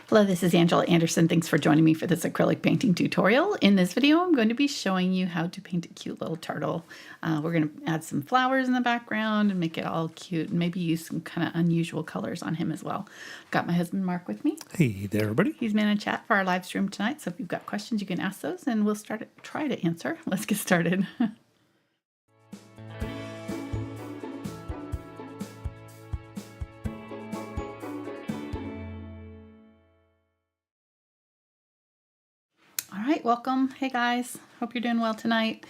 Hello, this is Angela Anderson. Thanks for joining me for this acrylic painting tutorial. In this video, I'm going to be showing you how to paint a cute little turtle. We're going to add some flowers in the background and make it all cute and maybe use some kind of unusual colors on him as well. Got my husband Mark with me. Hey there, everybody. He's been in chat for our live stream tonight, so if you've got questions, you can ask those and we'll try to answer. Let's get started. All right, welcome. Hey guys, hope you're doing well tonight.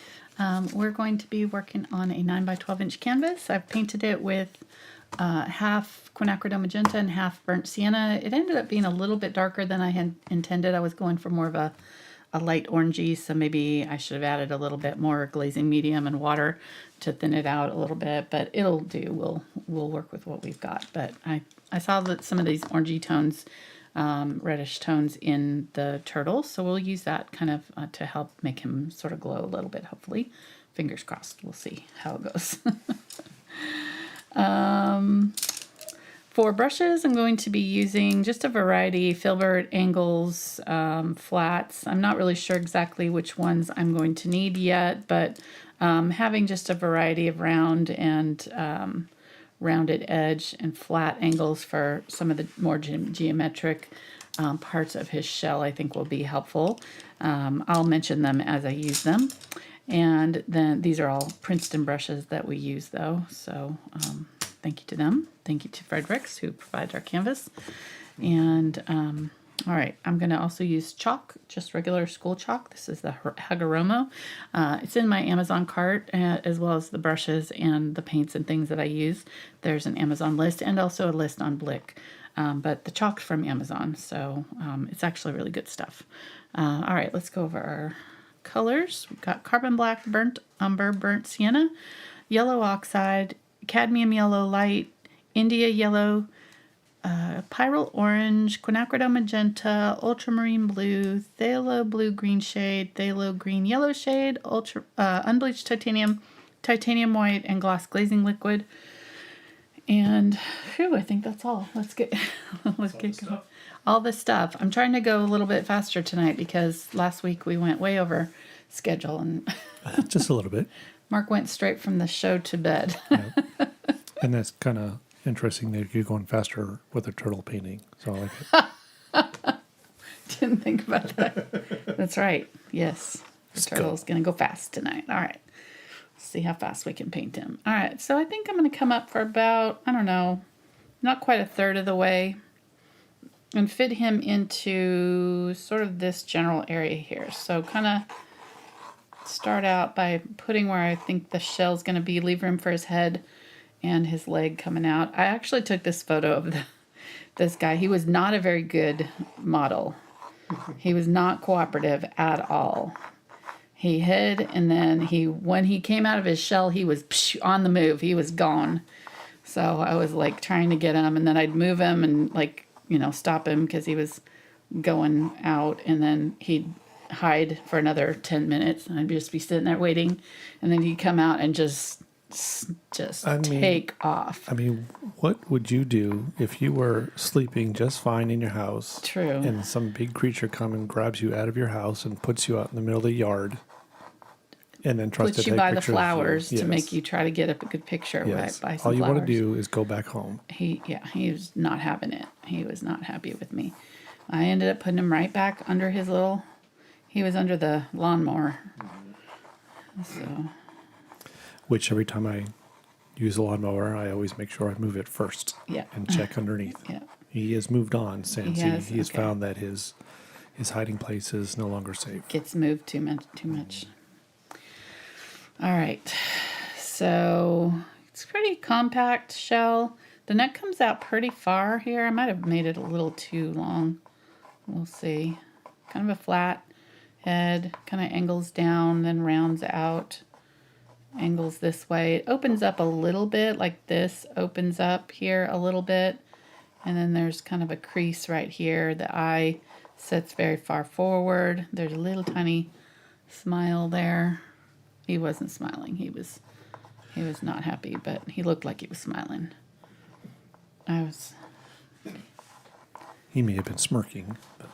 We're going to be working on a 9 by 12 inch canvas. I've painted it with half Quinacridone Magenta and half burnt sienna. It ended up being a little bit darker than I had intended. I was going for more of a light orangey, so maybe I should have added a little bit more glazing medium and water to thin it out a little bit, but it'll do. We'll work with what we've got. But I saw that some of these orangey tones, reddish tones in the turtle, so we'll use that kind of to help make him sort of glow a little bit, hopefully. Fingers crossed. We'll see how it goes. For brushes, I'm going to be using just a variety, Filbert, angles, flats. I'm not really sure exactly which ones I'm going to need yet, but having just a variety of round and rounded edge and flat angles for some of the more geometric parts of his shell I think will be helpful. I'll mention them as I use them. And then these are all Princeton brushes that we use though, so thank you to them. Thank you to Fredrix who provides our canvas. And all right, I'm going to also use chalk, just regular school chalk. This is the Hagoromo. It's in my Amazon cart, as well as the brushes and the paints and things that I use. There's an Amazon list and also a list on Blick. But the chalk's from Amazon, so it's actually really good stuff. All right, let's go over our colors. We've got carbon black, burnt umber, burnt sienna, yellow oxide, cadmium yellow light, India yellow, Pyrrole orange, Quinacridone magenta, ultramarine blue, phthalo blue green shade, phthalo green yellow shade, unbleached titanium, titanium white, and gloss glazing liquid. And phew, I think that's all. Let's get going. All this stuff. I'm trying to go a little bit faster tonight because last week we went way over schedule and just a little bit. Mark went straight from the show to bed. Yeah. And that's kind of interesting that you're going faster with a turtle painting. So I like it. Didn't think about that. That's right. Yes. The turtle's going to go fast tonight. All right. See how fast we can paint him. All right. So I think I'm going to come up for about, I don't know, not quite a third of the way and fit him into sort of this general area here. So kind of start out by putting where I think the shell's going to be, leave room for his head and his leg coming out. I actually took this photo of this guy. He was not a very good model. He was not cooperative at all. He hid, and then when he came out of his shell, he was on the move. He was gone. So I was like trying to get him, and then I'd move him and like, stop him because he was going out, and then he'd hide for another 10 minutes, and I'd just be sitting there waiting, and then he'd come out and just take off. I mean, what would you do if you were sleeping just fine in your house? True. And some big creature comes and grabs you out of your house and puts you out in the middle of the yard, and then tries to take pictures of you? Puts you by the flowers to make you try to get a good picture. Yes. By some All you flowers. want to do is go back home. He was not having it. He was not happy with me. I ended up putting him right back under his little. He was under the lawnmower. So. Which every time I use a lawnmower, I always make sure I move it first. Yeah. And check underneath. Yeah. He has moved on since he has found that his hiding place is no longer safe. Gets moved too much. All right. So it's a pretty compact shell. The neck comes out pretty far here. I might have made it a little too long. We'll see. Kind of a flat head, kind of angles down, then rounds out. Angles this way. It opens up a little bit, like this opens up here a little bit. And then there's kind of a crease right here. The eye sits very far forward. There's a little tiny smile there. He wasn't smiling. He was not happy, but he looked like he was smiling. He may have been smirking, but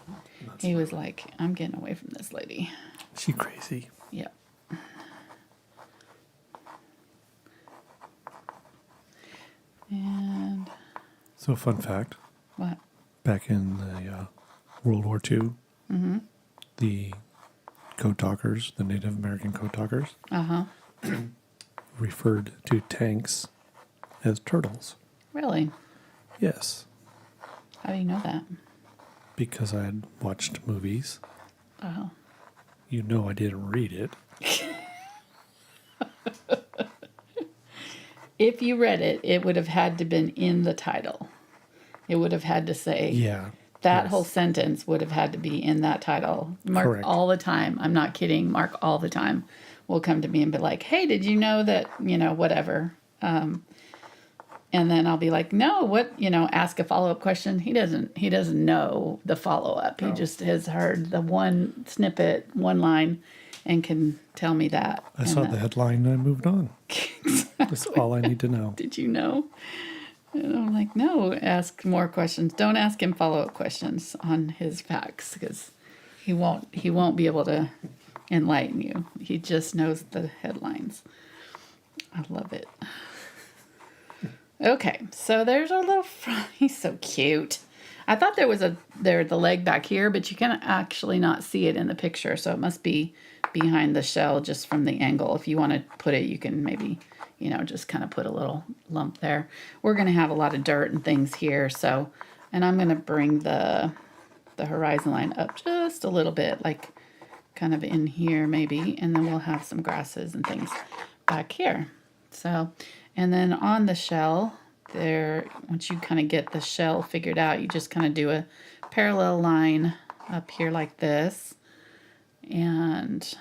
He was like, I'm getting away from this lady. she crazy. Yep. And So, fun fact, what? back in the World War II, the code talkers, the Native American code talkers, Uh-huh. referred to tanks as turtles. Really? Yes, How do you know that? because I had watched movies. Oh. You know I didn't read it. If you read it, it would have had to been in the title. It would have had to say Yeah. that yes. whole sentence would have had to be in that title. Mark Correct. all the time. I'm not kidding. Mark all the time will come to me and be like, "Hey, did you know that, whatever?" And then I'll be like, "No, what, ask a follow-up question." He doesn't know the follow-up. He just has heard the one snippet, one line, and can tell me that. I saw the headline and I moved on. That's all I need to know. Did you know? And I'm like, no, ask more questions. Don't ask him follow-up questions on his facts because he won't be able to enlighten you. He just knows the headlines. I love it. Okay, so there's our little he's so cute. I thought there was the leg back here, but you can actually not see it in the picture, so it must be behind the shell just from the angle. If you want to put it, you can maybe, just kind of put a little lump there. We're going to have a lot of dirt and things here, so, and I'm going to bring the horizon line up just a little bit, like kind of in here maybe, and then we'll have some grasses and things back here. So, and then on the shell there, once you kind of get the shell figured out, you just kind of do a parallel line up here like this and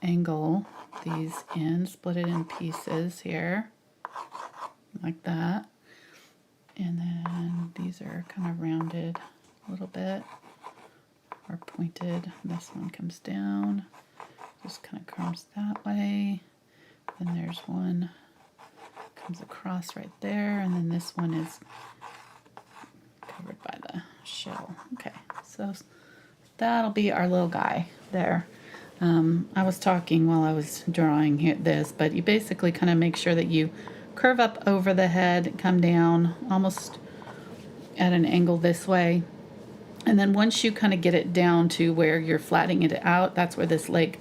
angle these in, split it in pieces here like that. And then these are kind of rounded a little bit or pointed. This one comes down, just kind of comes that way. Then there's one comes across right there, and then this one is covered by the shell. Okay, so that'll be our little guy there. I was talking while I was drawing this, but you basically kind of make sure that you curve up over the head, come down almost at an angle this way. And then once you kind of get it down to where you're flattening it out, that's where this leg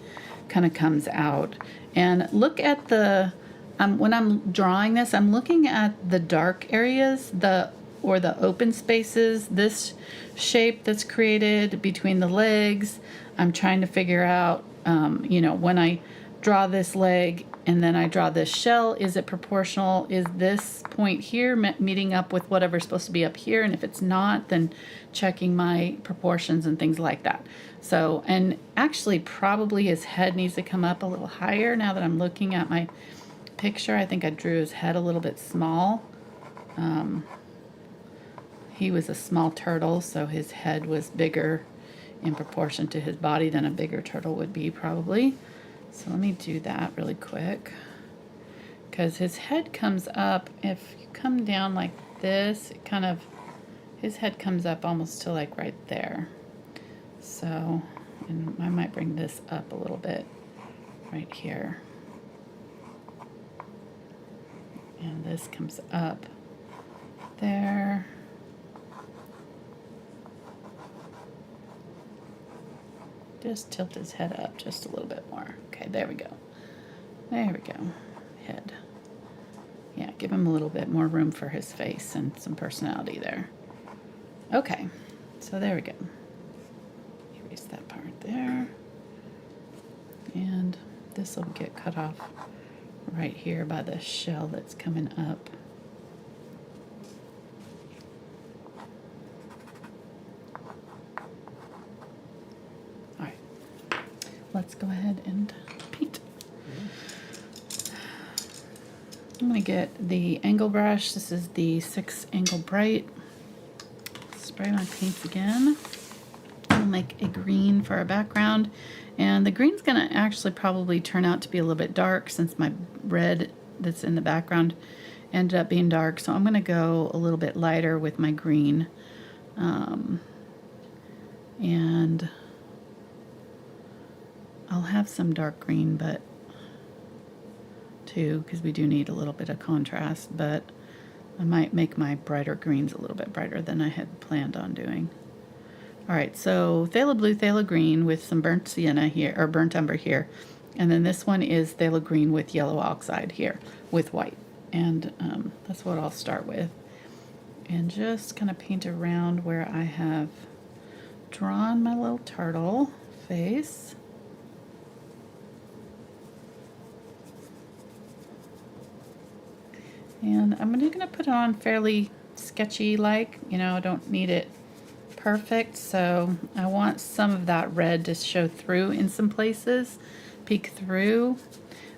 kind of comes out. And look at when I'm drawing this, I'm looking at the dark areas, or the open spaces, this shape that's created between the legs. I'm trying to figure out, when I draw this leg and then I draw this shell, is it proportional? Is this point here meeting up with whatever's supposed to be up here? And if it's not, then checking my proportions and things like that. So, and actually probably his head needs to come up a little higher now that I'm looking at my picture. I think I drew his head a little bit small. He was a small turtle, so his head was bigger in proportion to his body than a bigger turtle would be probably. So let me do that really quick. Because his head comes up, if you come down like this, his head comes up almost to like right there. So, and I might bring this up a little bit right here. And this comes up there. Just tilt his head up just a little bit more. Okay, there we go. There we go. Head. Yeah, give him a little bit more room for his face and some personality there. Okay, so there we go. Erase that part there. And this will get cut off right here by the shell that's coming up. All right, let's go ahead and paint. I'm going to get the angle brush. This is the 6 Angle Bright. Spray my paints again. I'll make a green for our background. And the green's going to actually probably turn out to be a little bit dark since my red that's in the background ended up being dark, so I'm going to go a little bit lighter with my green. And I'll have some dark green, but too, because we do need a little bit of contrast, but I might make my brighter greens a little bit brighter than I had planned on doing. All right, so Phthalo Blue, Phthalo Green with some burnt sienna here, or burnt umber here. And then this one is Phthalo Green with yellow oxide here with white. And that's what I'll start with. And just kind of paint around where I have drawn my little turtle face. And I'm going to put it on fairly sketchy like, you know, I don't need it perfect, so I want some of that red to show through in some places, peek through.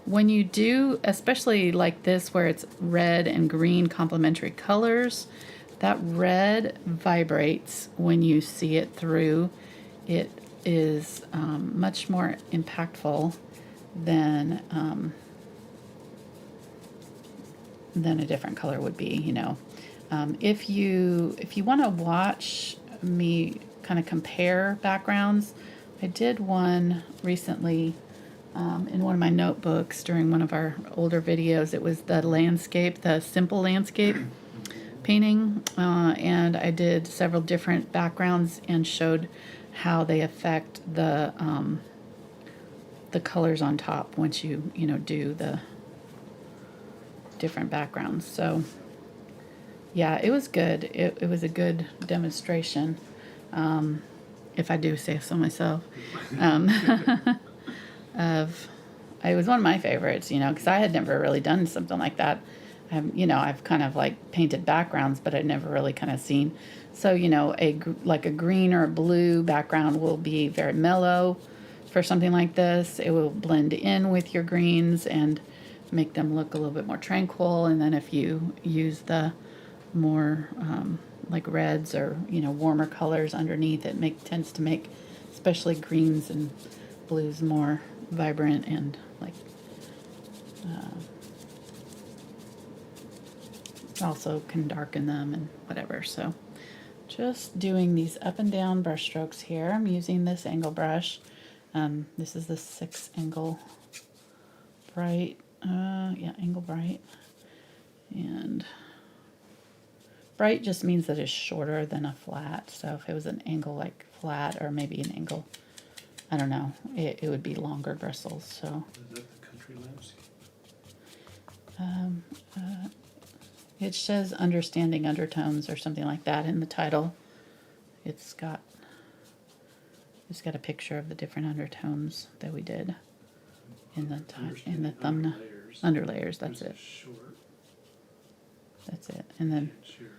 When you do, especially like this where it's red and green complementary colors, that red vibrates when you see it through. It is much more impactful than a different color would be, you know. If you want to watch me kind of compare backgrounds, I did one recently in one of my notebooks during one of our older videos. It was the landscape, the simple landscape painting, and I did several different backgrounds and showed how they affect the colors on top once you do the different backgrounds. So yeah, it was good. It was a good demonstration, if I do say so myself. It was one of my favorites, you know, because I had never really done something like that. I've kind of like painted backgrounds, but I'd never really kind of seen. So, you know, like a green or a blue background will be very mellow for something like this. It will blend in with your greens and make them look a little bit more tranquil. And then if you use the more like reds or, you know, warmer colors underneath, it tends to make especially greens and blues more vibrant and like also can darken them and whatever. So just doing these up and down brush strokes here. I'm using this angle brush. This is the 6 angle bright. Angle bright. And bright just means that it's shorter than a flat. So if it was an angle like flat, or maybe an angle, I don't know, it would be longer bristles. So Is that the country landscape? It says understanding undertones or something like that in the title. It's got a picture of the different undertones that we did in the thumbnail. Underlayers, that's it. Short. That's it. And then Short.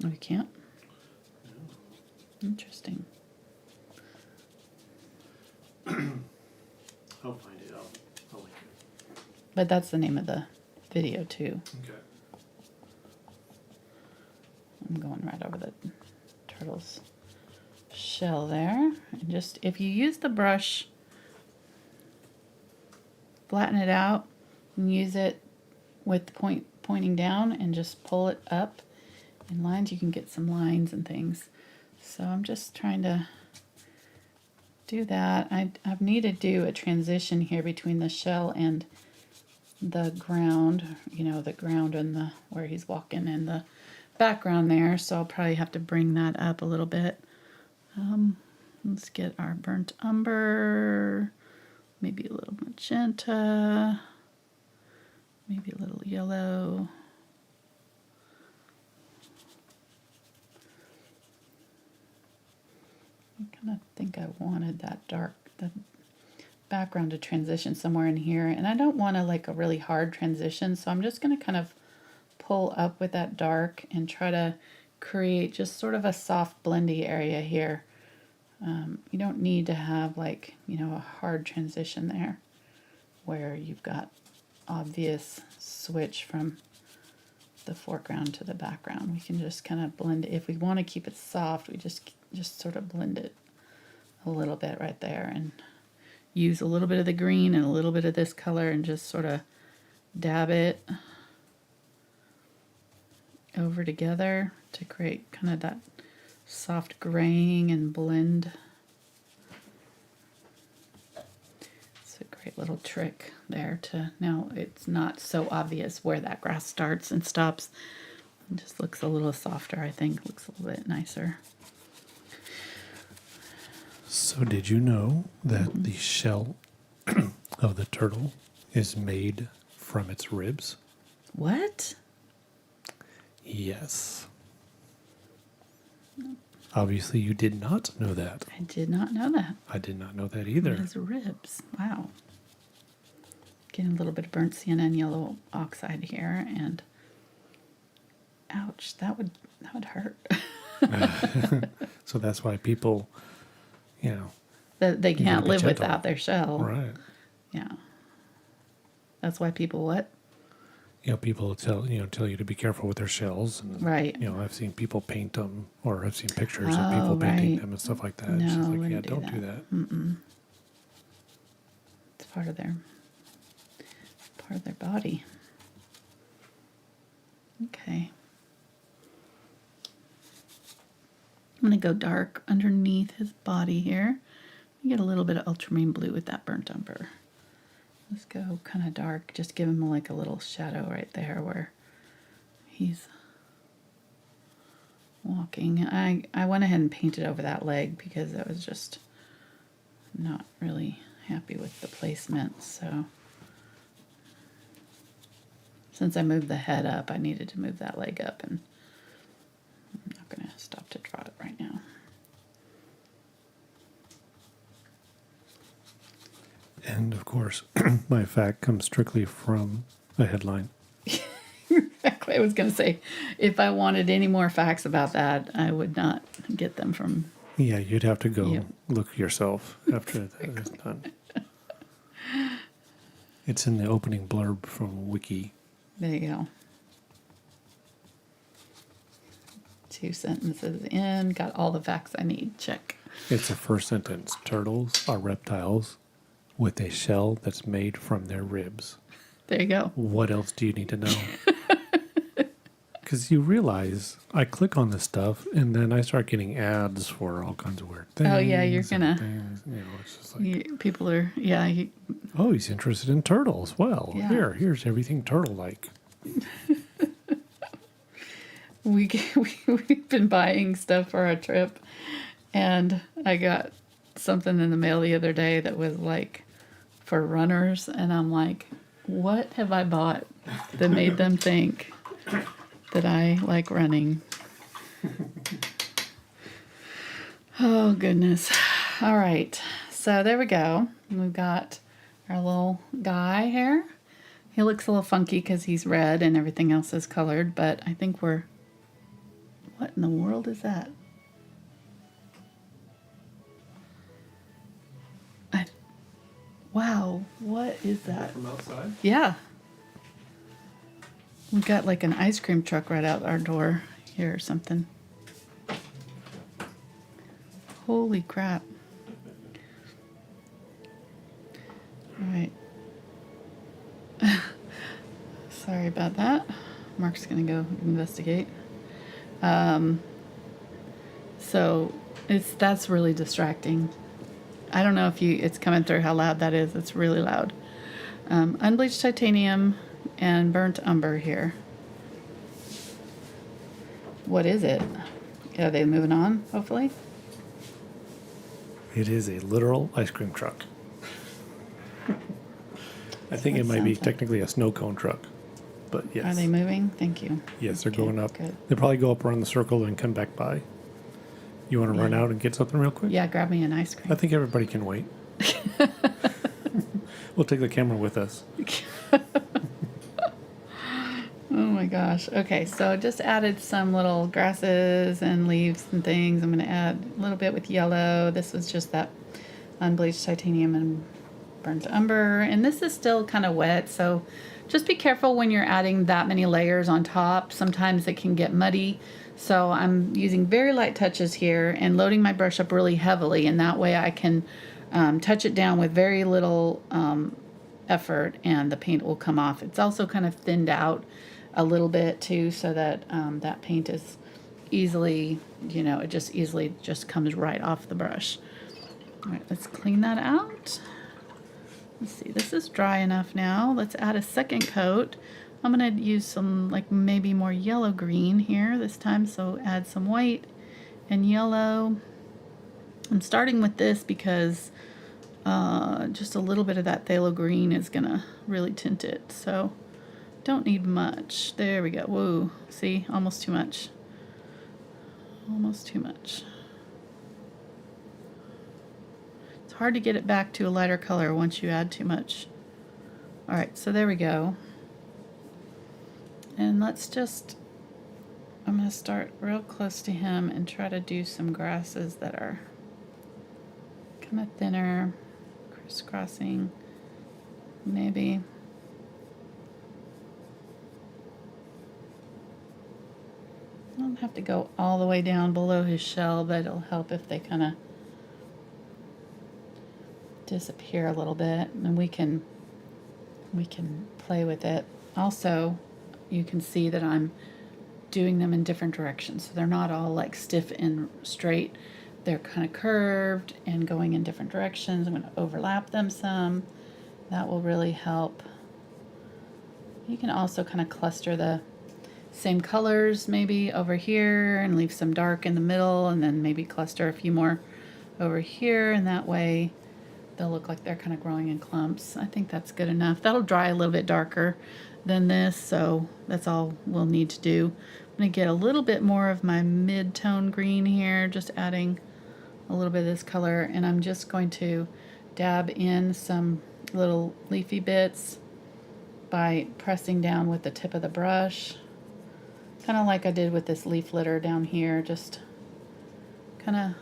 oh, you can't? No. Interesting. I'll find it. I'll link it. But that's the name of the video too. Okay. I'm going right over the turtle's shell there. And just, if you use the brush, flatten it out and use it with the pointing down and just pull it up in lines. You can get some lines and things. So I'm just trying to do that. I need to do a transition here between the shell and the ground, you know, the ground and where he's walking and the background there. So I'll probably have to bring that up a little bit. Let's get our burnt umber, maybe a little magenta, maybe a little yellow. I kind of think I wanted that the background to transition somewhere in here, and I don't want a really hard transition, so I'm just going to kind of pull up with that dark and try to create just sort of a soft blendy area here. You don't need to have a hard transition there where you've got obvious switch from the foreground to the background. We can just kind of blend it. If we want to keep it soft, we just sort of blend it a little bit right there and use a little bit of the green and a little bit of this color and just sort of dab it over together to create kind of that soft graying and blend. It's a great little trick there to, now it's not so obvious where that grass starts and stops. It just looks a little softer, I think. Looks a little bit nicer. So did you know that the shell of the turtle is made from its ribs? What? Yes. Obviously you did not know that. I did not know that. I did not know that either. It has ribs. Wow. Getting a little bit of burnt sienna and yellow oxide here, and ouch, that would hurt. So that's why people, you know, That they gotta can't be live gentle. without their shell. right. Yeah. That's why people what? You know, people tell you to be careful with their shells. And, Right. You know, I've seen people paint them, or I've seen pictures of people Oh, painting right. them and stuff like that. No, It's just like, wouldn't yeah, do don't that. do that. Mm-mm. It's part of their body. Okay. I'm going to go dark underneath his body here. You get a little bit of ultramarine blue with that burnt umber. Let's go kind of dark. Just give him like a little shadow right there where he's walking. I went ahead and painted over that leg because I was just not really happy with the placement. So since I moved the head up, I needed to move that leg up, and I'm not going to stop to draw it right now. And of course, my fact comes strictly from a headline. Exactly. I was going to say, if I wanted any more facts about that, I would not get them from. Yeah, you'd have to go Yeah. look yourself after that is done. It's in the opening blurb from Wiki. There you go. 2 sentences in, got all the facts I need. Check. It's the first sentence. Turtles are reptiles with a shell that's made from their ribs. There you go. What else do you need to know? Because you realize I click on this stuff and then I start getting ads for all kinds of weird things. Oh, yeah, you're and gonna- things. You know, it's just like, People are, yeah. oh, he's interested in turtles. Well, Yeah. here's everything turtle-like. We've been buying stuff for our trip, and I got something in the mail the other day that was like for runners, and I'm like, what have I bought that made them think that I like running? Oh, goodness. All right. So there we go. We've got our little guy here. He looks a little funky because he's red and everything else is colored, but I think we're... What in the world is that? Wow, what is that? From outside? Yeah. We've got like an ice cream truck right out our door here or something. Holy crap. All right. Sorry about that. Mark's gonna go investigate. So that's really distracting. I don't know if it's coming through how loud that is. It's really loud. Unbleached titanium and burnt umber here. What is it? Are they moving on, hopefully? It is a literal ice cream truck. I think it That might be sounds like- technically a snow cone truck, but yes. Are they moving? Thank you. Yes, they're Okay, going up. good. They probably go up around the circle and come back by. You want to run Yeah. out and get something real quick? Yeah, grab me an ice I cream. think everybody can wait. We'll take the camera with us. Oh my gosh. Okay, so just added some little grasses and leaves and things. I'm going to add a little bit with yellow. This was just that unbleached titanium and burnt umber. And this is still kind of wet, so just be careful when you're adding that many layers on top. Sometimes it can get muddy. So I'm using very light touches here and loading my brush up really heavily, and that way I can touch it down with very little effort and the paint will come off. It's also kind of thinned out a little bit too, so that that paint is easily, you know, it just easily just comes right off the brush. All right, let's clean that out. Let's see, this is dry enough now. Let's add a second coat. I'm gonna use some like maybe more yellow green here this time, so add some white and yellow. I'm starting with this because just a little bit of that phthalo green is gonna really tint it, so don't need much. There we go. Whoa, see, almost too much. Almost too much. It's hard to get it back to a lighter color once you add too much. All right, so there we go. And let's just, I'm gonna start real close to him and try to do some grasses that are kind of thinner, crisscrossing, maybe. I don't have to go all the way down below his shell, but it'll help if they kind of disappear a little bit, and we can play with it. Also, you can see that I'm doing them in different directions, so they're not all like stiff and straight. They're kind of curved and going in different directions. I'm going to overlap them some. That will really help. You can also kind of cluster the same colors maybe over here and leave some dark in the middle, and then maybe cluster a few more over here, and that way they'll look like they're kind of growing in clumps. I think that's good enough. That'll dry a little bit darker than this, so that's all we'll need to do. I'm going to get a little bit more of my mid-tone green here, just adding a little bit of this color, and I'm just going to dab in some little leafy bits by pressing down with the tip of the brush, kind of like I did with this leaf litter down here, just kind of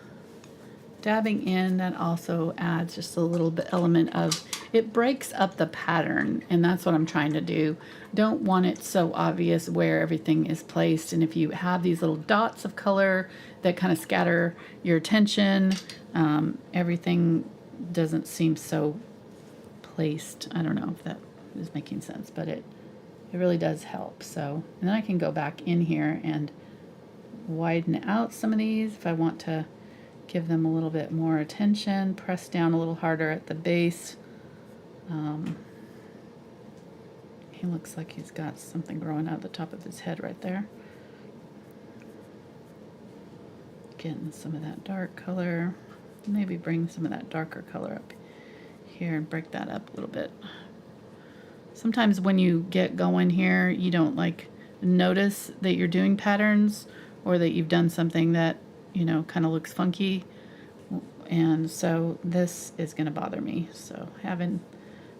dabbing in. That also adds just a little bit element of, it breaks up the pattern, and that's what I'm trying to do. Don't want it so obvious where everything is placed, and if you have these little dots of color that kind of scatter your attention, everything doesn't seem so placed. I don't know if that is making sense, but it really does help. So, and then I can go back in here and widen out some of these if I want to give them a little bit more attention, press down a little harder at the base. He looks like he's got something growing out the top of his head right there. Getting some of that dark color. Maybe bring some of that darker color up here and break that up a little bit. Sometimes when you get going here, you don't like notice that you're doing patterns, or that you've done something that, you know, kind of looks funky, and so this is going to bother me. So having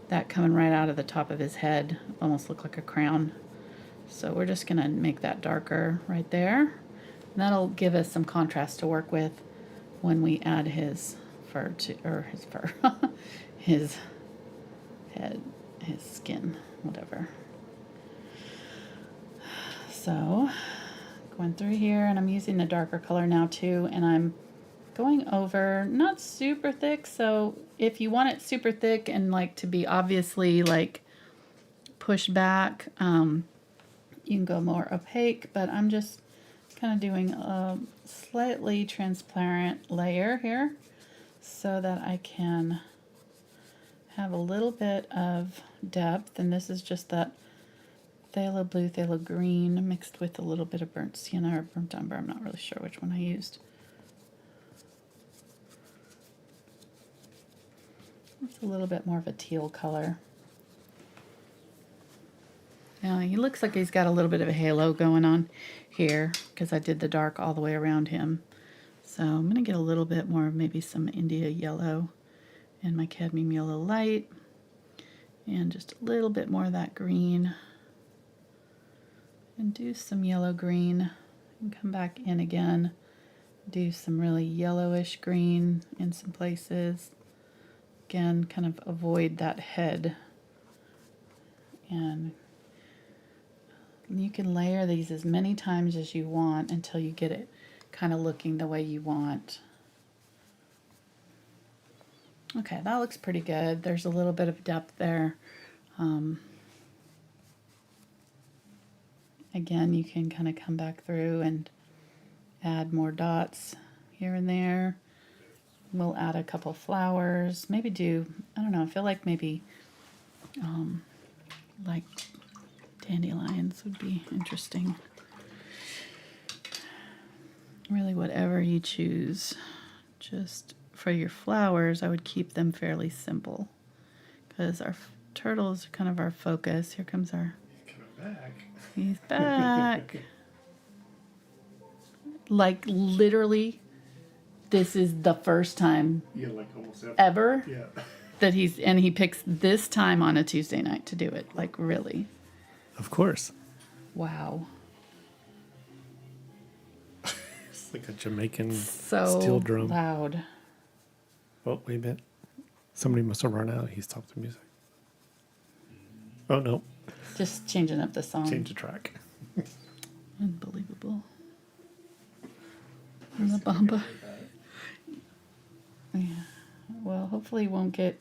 that coming right out of the top of his head, almost look like a crown. So we're just going to make that darker right there, and that'll give us some contrast to work with when we add his fur to, or his fur, his head, his skin, whatever. So going through here, and I'm using the darker color now too, and I'm going over, not super thick, so if you want it super thick and like to be obviously like pushed back, you can go more opaque, but I'm just kind of doing a slightly transparent layer here so that I can have a little bit of depth. And this is just that phthalo blue, phthalo green mixed with a little bit of burnt sienna or burnt umber. I'm not really sure which one I used. It's a little bit more of a teal color. Now he looks like he's got a little bit of a halo going on here because I did the dark all the way around him. So I'm going to get a little bit more of maybe some India yellow and my cadmium yellow light, and just a little bit more of that green, and do some yellow green and come back in again, do some really yellowish green in some places. Again, kind of avoid that head, and you can layer these as many times as you want until you get it kind of looking the way you want. Okay, that looks pretty good. There's a little bit of depth there. again, you can kind of come back through and add more dots here and there. We'll add a couple flowers, maybe do, I don't know, I feel like maybe like dandelions would be interesting. Really, whatever you choose. Just for your flowers, I would keep them fairly simple because our turtles are kind of our focus. Here comes our... He's coming back. He's back. Like, literally, this is the first time Yeah, like almost ever Yeah. that he picks this time on a Tuesday night to do it. Like, really. Of course. Wow. It's like a Jamaican So steel drum. loud. Oh, wait a minute. Somebody must have run out. He stopped the music. Oh, no. Just changing up the song. Change the track. Unbelievable. La Bamba. Yeah. Well, hopefully he won't get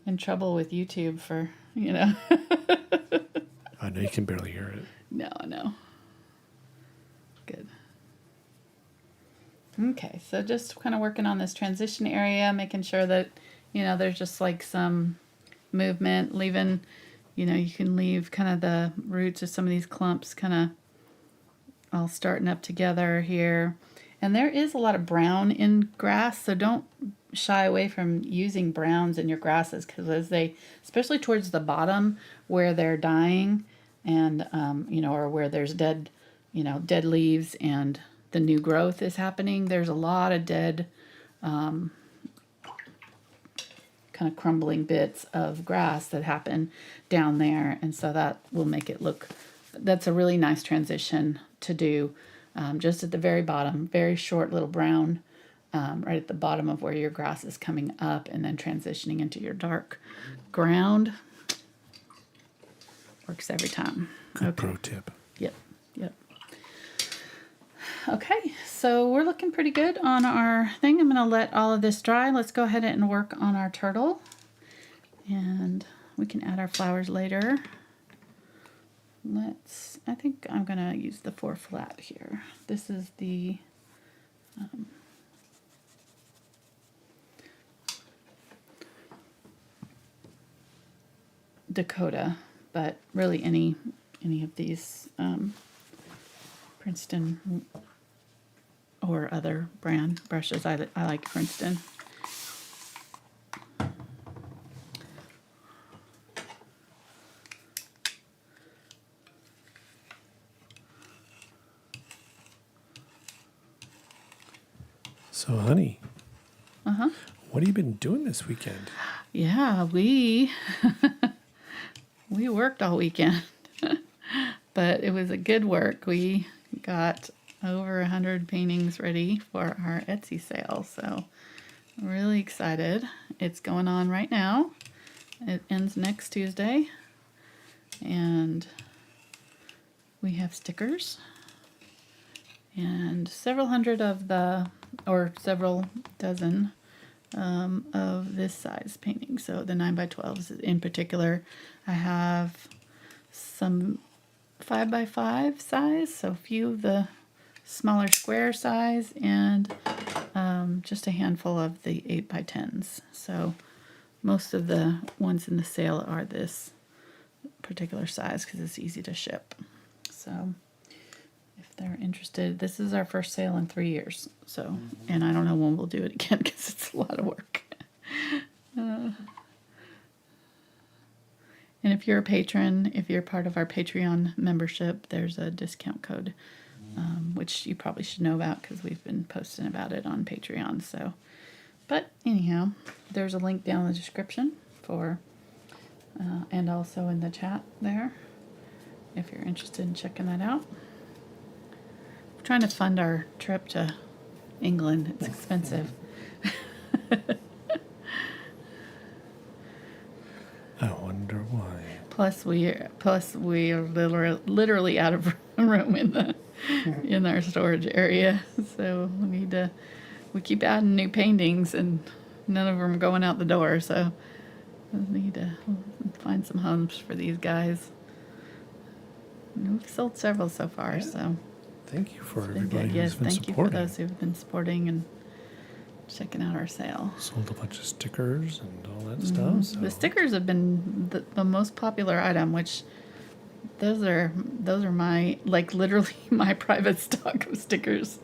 in trouble with YouTube for, you know. I know you can barely hear it. No, no. Good. Okay, so just kind of working on this transition area, making sure that, you know, there's just like some movement, leaving, you know, you can leave kind of the roots of some of these clumps kind of all starting up together here. And there is a lot of brown in grass, so don't shy away from using browns in your grasses, because as they, especially towards the bottom where they're dying and, you know, or where there's dead, you know, dead leaves and the new growth is happening, there's a lot of dead, kind of crumbling bits of grass that happen down there. And so that will make it look, that's a really nice transition to do. Just at the very bottom, very short little brown, right at the bottom of where your grass is coming up, and then transitioning into your dark ground. Works every time. Good pro tip. Yep, yep. Okay, so we're looking pretty good on our thing. I'm going to let all of this dry. Let's go ahead and work on our turtle. And we can add our flowers later. I think I'm going to use the 4 flat here. This is the Dakota, but really any of these Princeton or other brand brushes. I like Princeton. So, honey, Uh-huh. what have you been doing this weekend? Yeah, we we worked all weekend, but it was a good work. We got over 100 paintings ready for our Etsy sale, so I'm really excited. It's going on right now. It ends next Tuesday, and we have stickers and several hundred of the, or several dozen of this size painting. So the 9x12s in particular. I have some 5x5 size, so a few of the smaller square size, and just a handful of the 8x10s. So most of the ones in the sale are this particular size because it's easy to ship. So if they're interested, this is our first sale in 3 years. So, and I don't know when we'll do it again because it's a lot of work. And if you're a patron, if you're part of our Patreon membership, there's a discount code, which you probably should know about because we've been posting about it on Patreon. So, but anyhow, there's a link down in the description for, and also in the chat there, if you're interested in checking that out. We're trying to fund our trip to England. It's expensive. I wonder why. Plus we are literally out of room in our storage area. So we keep adding new paintings and none of them are going out the door. So we need to find some homes for these guys. We've sold several so far, Yeah. so Thank you for it's been everybody good. who's Yes, been thank you for supporting. those who've been supporting and checking out our sale. Sold a bunch of stickers and all that Mhm. stuff. So The stickers have been the most popular item, which those are my, like, literally my private stock of stickers.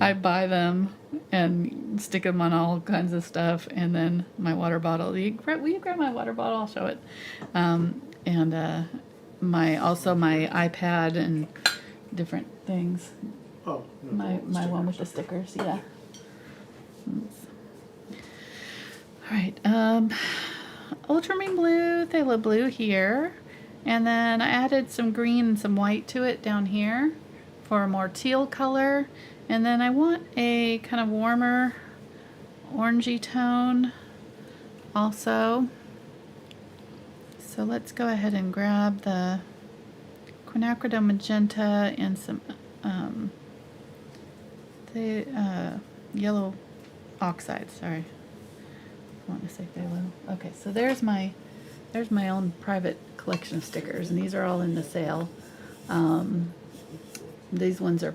I buy them and stick them on all kinds of stuff, and then my water bottle. Will you grab my water bottle? I'll show it. And my iPad and different things. Oh, My one with the stickers, yeah. All right, Ultramarine Blue, Phthalo Blue here. And then I added some green and some white to it down here for a more teal color. And then I want a kind of warmer orangey tone also. So let's go ahead and grab the Quinacridone Magenta and some Yellow Oxide, sorry. I want to say Phthalo. Okay, so there's my own private collection of stickers, and these are all in the sale. These ones are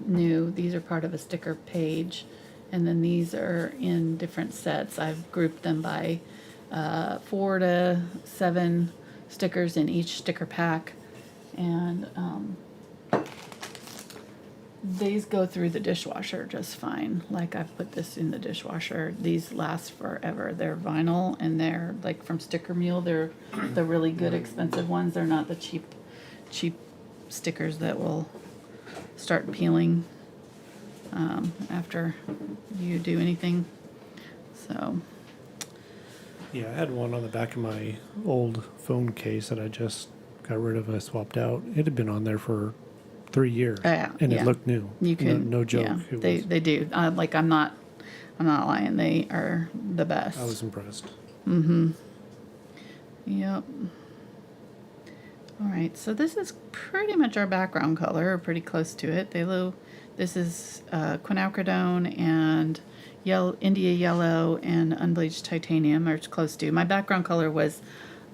new. These are part of a sticker page, and then these are in different sets. I've grouped them by 4 to 7 stickers in each sticker pack, and these go through the dishwasher just fine. Like, I've put this in the dishwasher. These last forever. They're vinyl, and they're like from Sticker Mule. They're the really good expensive ones. They're not the cheap stickers that will start peeling after you do anything. So yeah, I had one on the back of my old phone case that I just got rid of. I swapped out. It had been on there for 3 years, and yeah. it looked new. You can no joke. Yeah, It they do. Like, I'm not lying. They are the best. I was impressed. Yep. All right, so this is pretty much our background color, or pretty close to it. This is Quinacridone and India Yellow and Unbleached Titanium, or it's close to. My background color was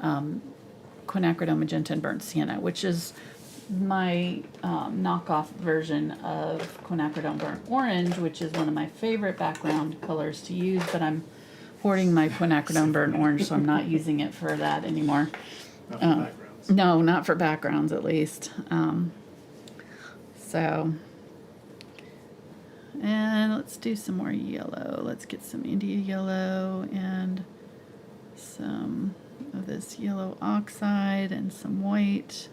Quinacridone Magenta and Burnt Sienna, which is my knockoff version of Quinacridone Burnt Orange, which is one of my favorite background colors to use, but I'm hoarding my Quinacridone Burnt Orange, so I'm not using it for that anymore. Not for backgrounds. No, not for backgrounds, at least. And let's do some more yellow. Let's get some India Yellow and some of this Yellow Oxide and some white.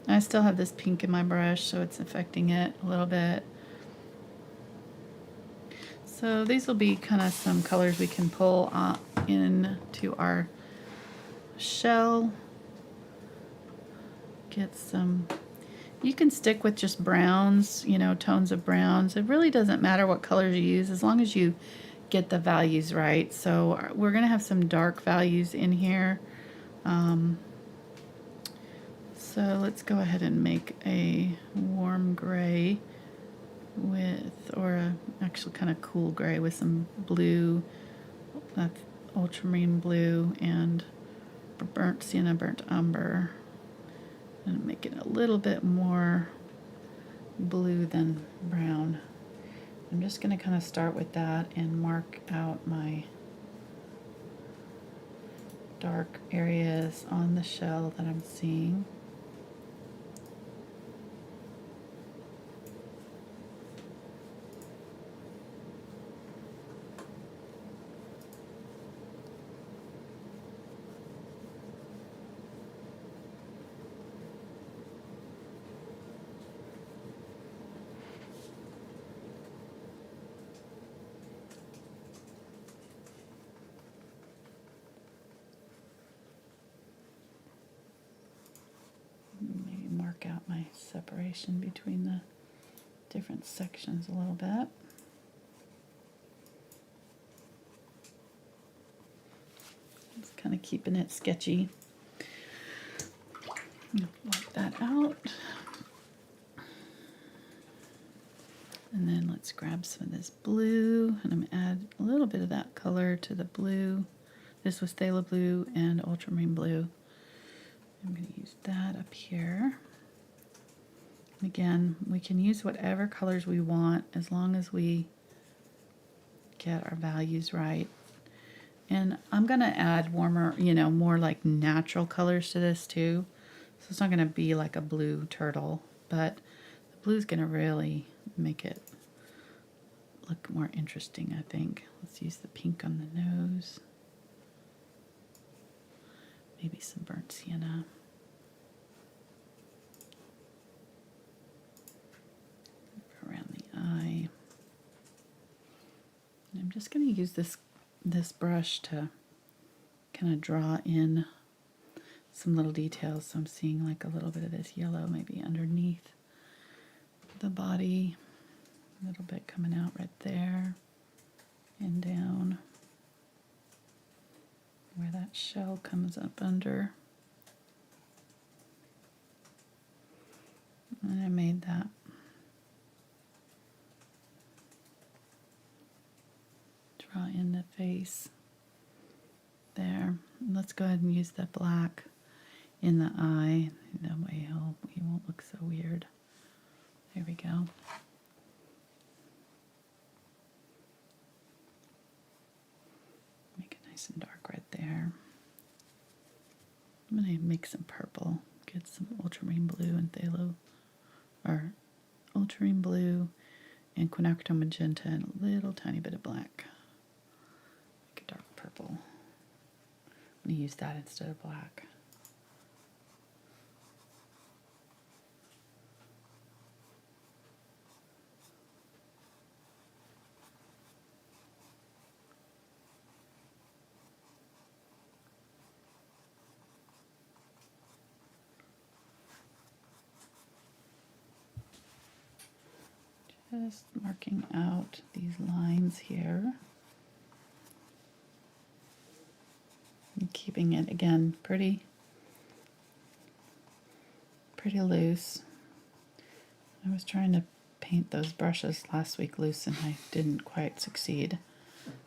I still have this pink in my brush, so it's affecting it a little bit. So these will be kind of some colors we can pull into our shell. Get some, you can stick with just browns, tones of browns. It really doesn't matter what colors you use as long as you get the values right. So we're going to have some dark values in here. So let's go ahead and make a warm gray or a actually kind of cool gray with some blue, ultramarine blue, and burnt sienna, burnt umber. And make it a little bit more blue than brown. I'm just going to kind of start with that and mark out my dark areas on the shell that I'm seeing. Maybe mark out my separation between the different sections a little bit. Just kind of keeping it sketchy. Wipe that out. And then let's grab some of this blue, and I'm going to add a little bit of that color to the blue. This was Phthalo Blue and Ultramarine Blue. I'm going to use that up here. And again, we can use whatever colors we want as long as we get our values right. And I'm going to add warmer, you know, more like natural colors to this too. So it's not going to be like a blue turtle, but the blue is going to really make it look more interesting, I think. Let's use the pink on the nose. Maybe some burnt sienna. Around the eye. And I'm just going to use this brush to kind of draw in some little details. So I'm seeing like a little bit of this yellow maybe underneath the body. A little bit coming out right there and down where that shell comes up under. And I made that. Draw in the face there. Let's go ahead and use the black in the eye. That way he won't look so weird. There we go. Make it nice and dark right there. I'm going to make some purple. Get some ultramarine blue and phthalo, or ultramarine blue and quinacridone magenta and a little tiny bit of black. Make a dark purple. I'm going to use that instead of black. Just marking out these lines here. And keeping it, again, pretty loose. I was trying to paint those brushes last week loose and I didn't quite succeed.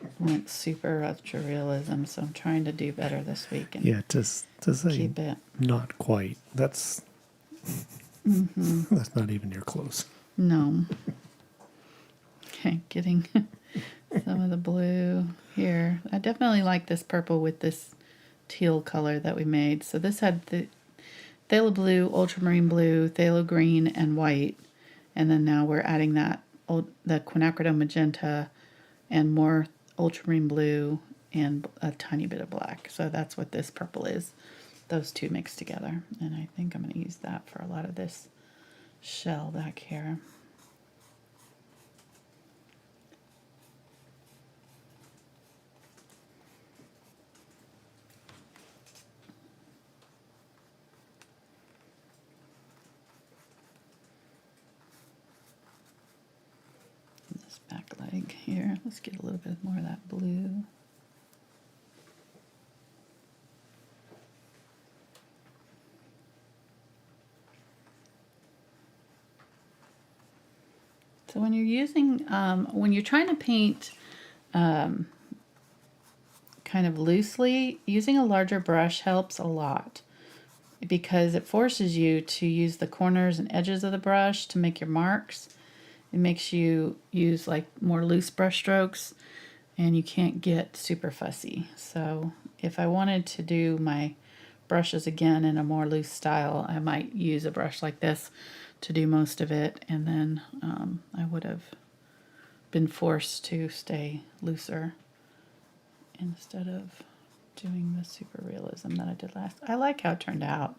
I went super ultra realism, so I'm trying to do better this week and to say keep it. Not quite. That's that's not even near close. No. Okay, getting some of the blue here. I definitely like this purple with this teal color that we made. So this had the phthalo blue, ultramarine blue, phthalo green, and white. And then now we're adding that the quinacridone magenta and more ultramarine blue and a tiny bit of black. So that's what this purple is. Those two mixed together. And I think I'm going to use that for a lot of this shell back here. Back leg here. Let's get a little bit more of that blue. So when you're using, when you're trying to paint kind of loosely, using a larger brush helps a lot because it forces you to use the corners and edges of the brush to make your marks. It makes you use like more loose brush strokes and you can't get super fussy. So if I wanted to do my brushes again in a more loose style, I might use a brush like this to do most of it, and then I would have been forced to stay looser instead of doing the super realism that I did last. I like how it turned out.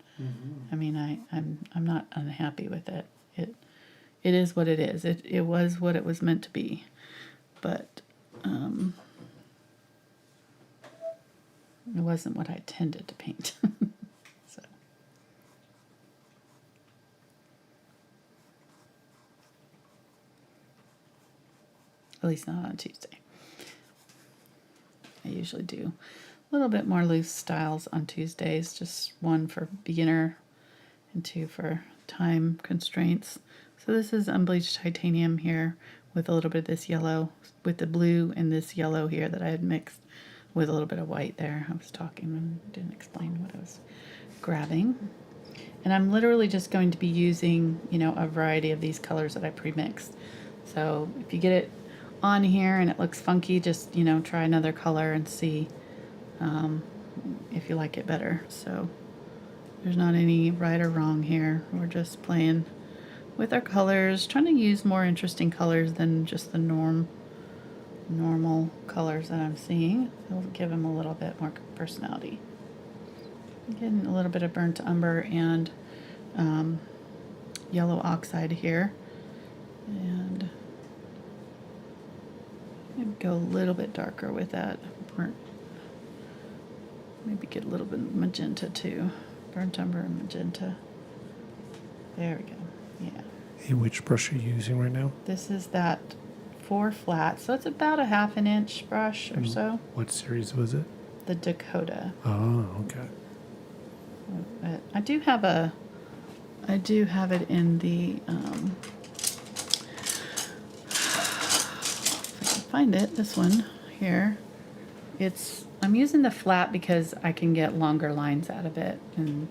I mean, I'm not unhappy with it. It is what it is. It was what it was meant to be. But it wasn't what I intended to paint. So. At least not on Tuesday. I usually do a little bit more loose styles on Tuesdays. Just one for beginner and two for time constraints. So this is Unbleached Titanium here with a little bit of this yellow, with the blue and this yellow here that I had mixed with a little bit of white there. I was talking and didn't explain what I was grabbing. And I'm literally just going to be using, you know, a variety of these colors that I pre-mixed. So if you get it on here and it looks funky, just, you know, try another color and see if you like it better. So there's not any right or wrong here. We're just playing with our colors, trying to use more interesting colors than just the normal colors that I'm seeing. It'll give them a little bit more personality. Getting a little bit of burnt umber and yellow oxide here, and maybe go a little bit darker with that burnt. Maybe get a little bit of magenta too, burnt umber and magenta. There we go. Yeah. Hey, which brush are you using right now? This is that 4 flat, so it's about a 1/2 inch brush or so. What series was it? The Dakota. Oh, okay. But I do have it in the if I can find it, this one here. I'm using the flat because I can get longer lines out of it, and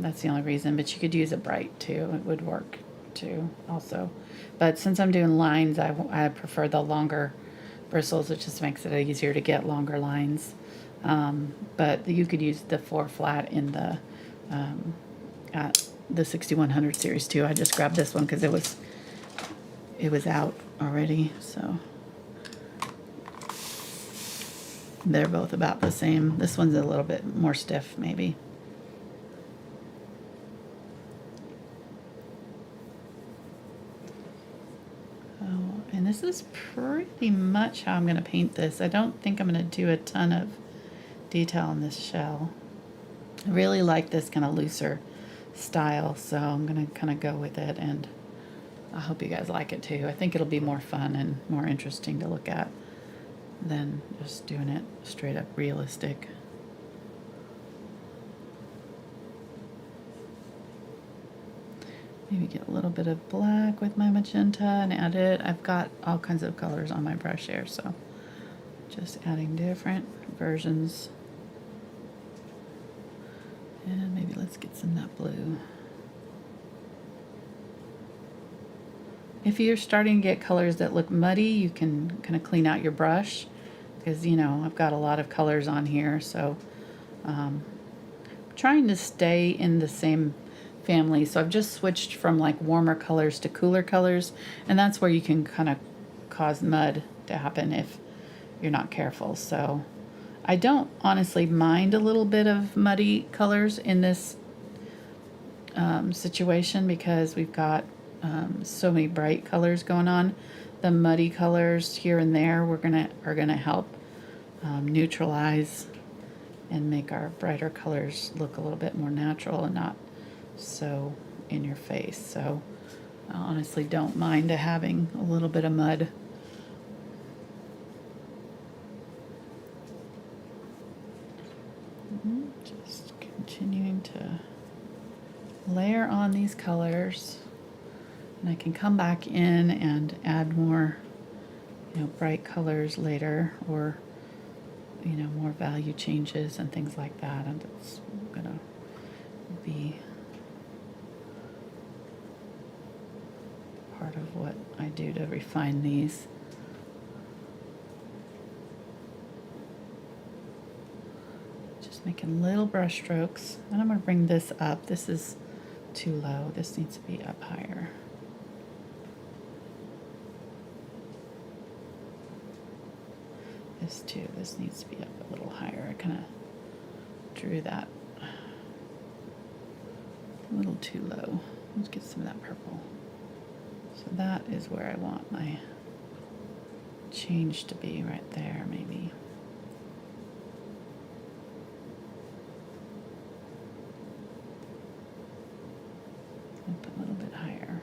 that's the only reason, but you could use a bright too. It would work too also. But since I'm doing lines, I prefer the longer bristles. It just makes it easier to get longer lines. But you could use the 4 flat in the at the 6100 series too. I just grabbed this one because it was out already. So they're both about the same. This one's a little bit more stiff maybe. And this is pretty much how I'm going to paint this. I don't think I'm going to do a ton of detail on this shell. I really like this kind of looser style, so I'm going to kind of go with it, and I hope you guys like it too. I think it'll be more fun and more interesting to look at than just doing it straight up realistic. Maybe get a little bit of black with my magenta and add it. I've got all kinds of colors on my brush here, so just adding different versions. And maybe let's get some of that blue. If you're starting to get colors that look muddy, you can kind of clean out your brush, because, you know, I've got a lot of colors on here, so trying to stay in the same family. So I've just switched from like warmer colors to cooler colors, and that's where you can kind of cause mud to happen if you're not careful. So I don't honestly mind a little bit of muddy colors in this situation, because we've got so many bright colors going on. The muddy colors here and there are gonna help neutralize and make our brighter colors look a little bit more natural and not so in your face. So I honestly don't mind having a little bit of mud. Just continuing to layer on these colors, and I can come back in and add more, you know, bright colors later, or, you know, more value changes and things like that. And it's gonna be part of what I do to refine these. Just making little brush strokes, and I'm going to bring this up. This is too low. This needs to be up higher. This too. This needs to be up a little higher. I kind of drew that a little too low. Let's get some of that purple. So that is where I want my change to be, right there, maybe. Up a little bit higher.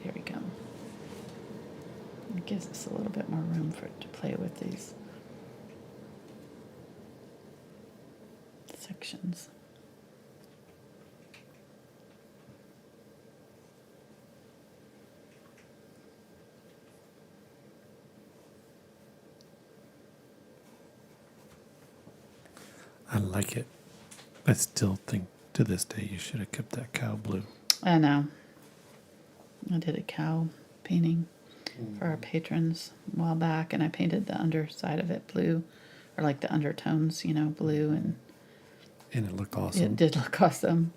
There we go. It gives us a little bit more room for it to play with these sections. like it. I still think to this day you should have kept that cow blue. I know. I did a cow painting for our patrons a while back, and I painted the underside of it blue, or like the undertones, blue, and it looked awesome. it did look awesome.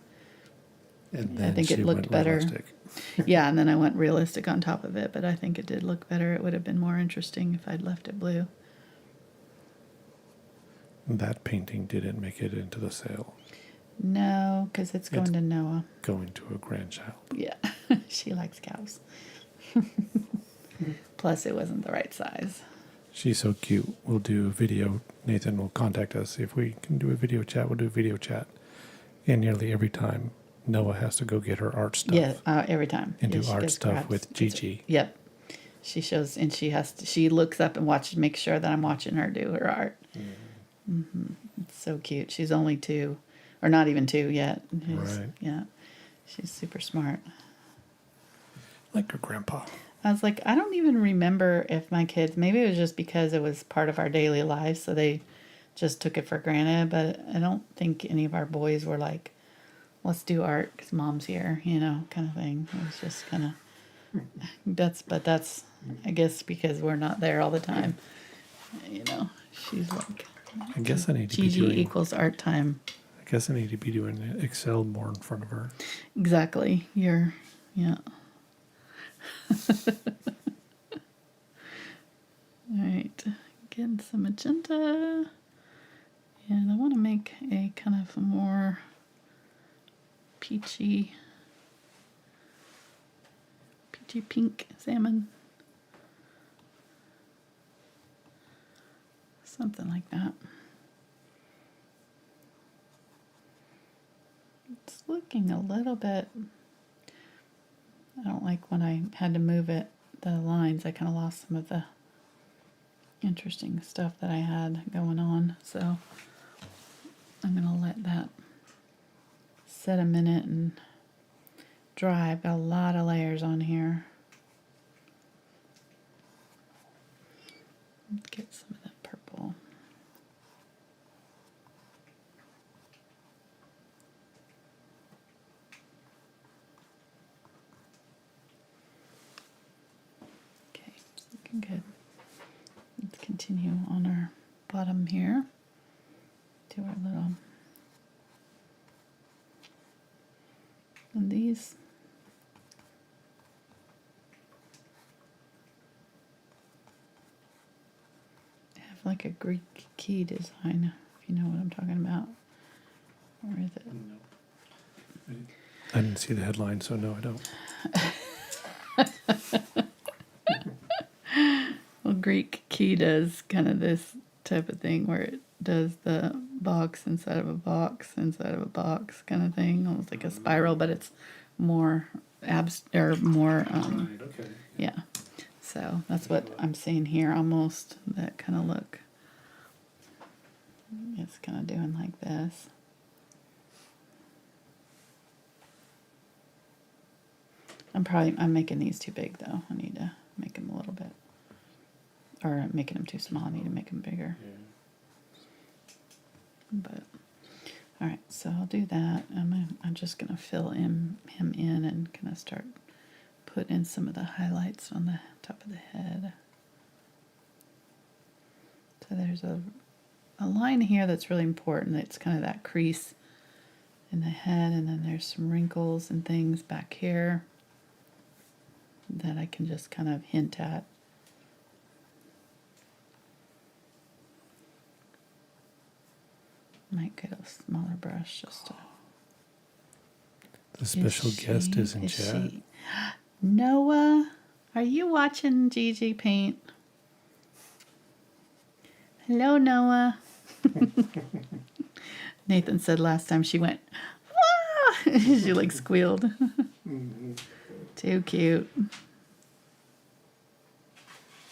And then I think she it looked went better. realistic. Yeah, and then I went realistic on top of it, but I think it did look better. It would have been more interesting if I'd left it blue. That painting didn't make it into the sale. No, because it's going to Noah. Going to a grandchild. Yeah, she likes cows. Plus, it wasn't the right size. She's so cute. We'll do a video. Nathan will contact us. If we can do a video chat, we'll do a video chat. And nearly every time, Noah has to go get her art stuff. Yeah, every time. And yeah, do art stuff with Gigi. Yep. She shows, and she looks up and watches, makes sure that I'm watching her do her art. It's so cute. She's only 2, or not even 2 yet. Right. Yeah. She's super smart. Like her grandpa. I was like, I don't even remember if my kids, maybe it was just because it was part of our daily lives, so they just took it for granted, but I don't think any of our boys were like, let's do art because mom's here, kind of thing. It was just kind of, that's, I guess, because we're not there all the time. She's like, I guess I need to Gigi be doing equals art time. I guess I need to be doing Excel more in front of her. Exactly. Yeah. All right, getting some magenta, and I want to make a kind of more peachy pink salmon, something like that. It's looking a little bit, I don't like when I had to move it, the lines, I kind of lost some of the interesting stuff that I had going on, so I'm going to let that set a minute and dry. I've got a lot of layers on here. Get some of that purple. Okay, it's looking good. Let's continue on our bottom here. Do our little, and these have like a Greek key design, if you know what I'm talking about. Or is it? No. I didn't see the headline, so no, I don't. Well, Greek key does kind of this type of thing where it does the box inside of a box inside of a box kind of thing, almost like a spiral, but it's more more Right, okay. yeah. So that's what I'm seeing here, almost that kind of look. It's kind of doing like this. I'm making these too big though. I need to make them a little bit, or I'm making them too small. I need to make them bigger. Yeah. But all right, so I'll do that. I'm just gonna fill him in and kind of start put in some of the highlights on the top of the head. So there's a line here that's really important. It's kind of that crease in the head, and then there's some wrinkles and things back here that I can just kind of hint at. Might get a smaller brush just to... The special guest is in chat. Noah, are you watching Gigi paint? Hello, Noah. Nathan said last time she went, "Wah!" She like squealed. Too cute.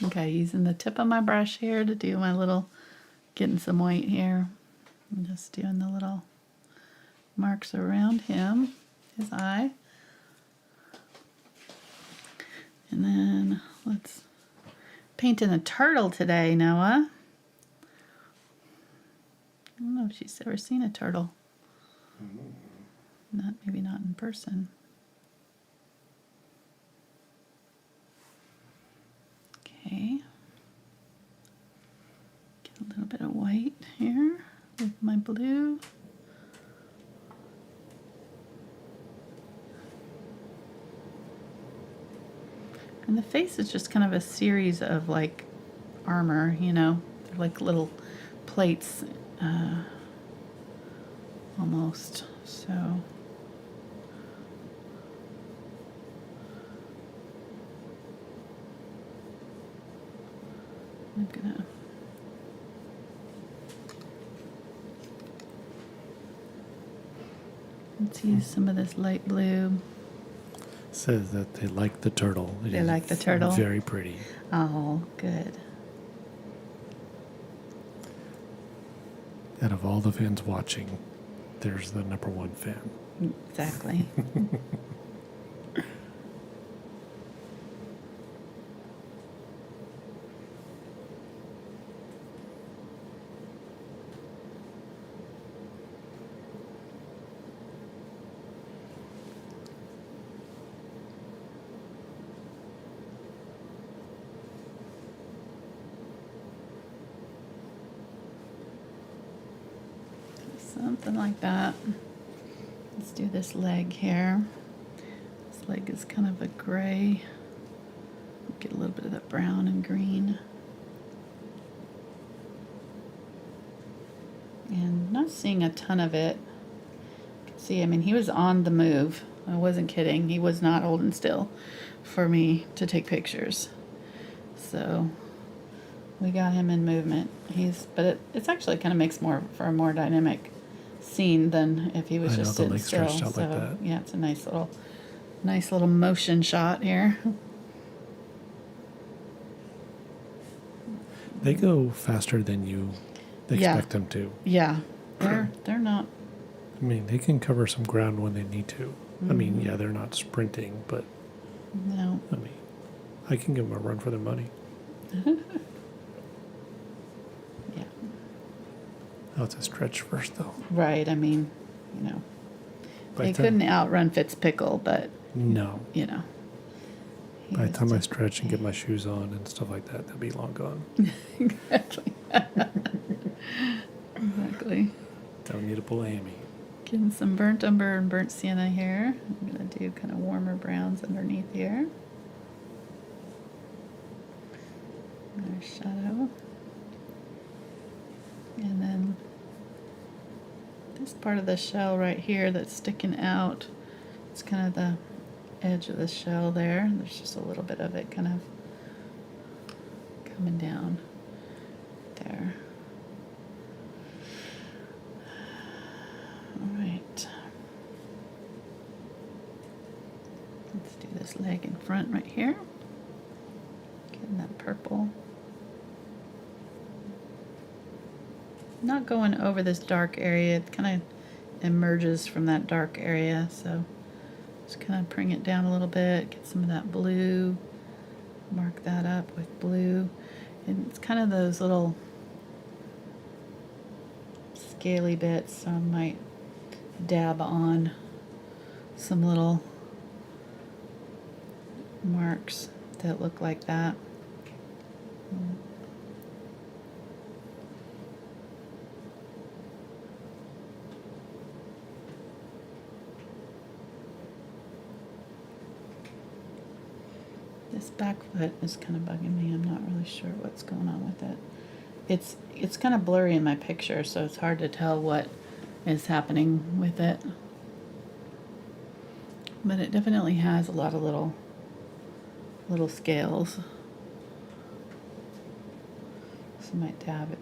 Okay, using the tip of my brush here to do my little, getting some white here. I'm just doing the little marks around him, his eye. And then let's paint in a turtle today, Noah. I don't know know if she's ever seen a turtle. Maybe not in person. Okay. Get a little bit of white here with my blue. And the face is just kind of a series of like armor, you know, they're like little plates almost. So I'm gonna let's use some of this light blue. Says that they like the turtle. They like the turtle? Very pretty. Oh, good. Out of all the fans watching, there's the #1 fan. Exactly. Something like that. Let's do this leg here. This leg is kind of a gray. Get a little bit of that brown and green. And not seeing a ton of it. You can see, I mean, he was on the move. I wasn't kidding. He was not holding still for me to take pictures. So we got him in movement. But it's actually kind of makes for a more dynamic scene than if he was just sitting still. Stretched out so like that. yeah, it's a nice little motion shot here. They go faster than you expect them to. Yeah, they're not. I mean, they can cover some ground when they need to. I mean, yeah, they're not sprinting, but No. I mean, I can give them a run for their money. Yeah. Oh, it's a stretch first, though. Right. I mean, you know, By they the time- couldn't outrun Fitzpickle, but No. you know. he By the was time I just- stretch and get my shoes on and stuff like that, they'll be long gone. Exactly. Exactly. Don't need to pull a hammy. Getting some burnt umber and burnt sienna here. I'm going to do kind of warmer browns underneath here. There's shadow. And then this part of the shell right here that's sticking out, it's kind of the edge of the shell there. There's just a little bit of it kind of coming down there. All right. Let's do this leg in front right here. Getting that purple. Not going over this dark area. It kind of emerges from that dark area, so just kind of bring it down a little bit. Get some of that blue. Mark that up with blue. And it's kind of those little scaly bits, so I might dab on some little marks that look like that. This back foot is kind of bugging me. I'm not really sure what's going on with it. It's kind of blurry in my picture, so it's hard to tell what is happening with it. But it definitely has a lot of little scales. So I might dab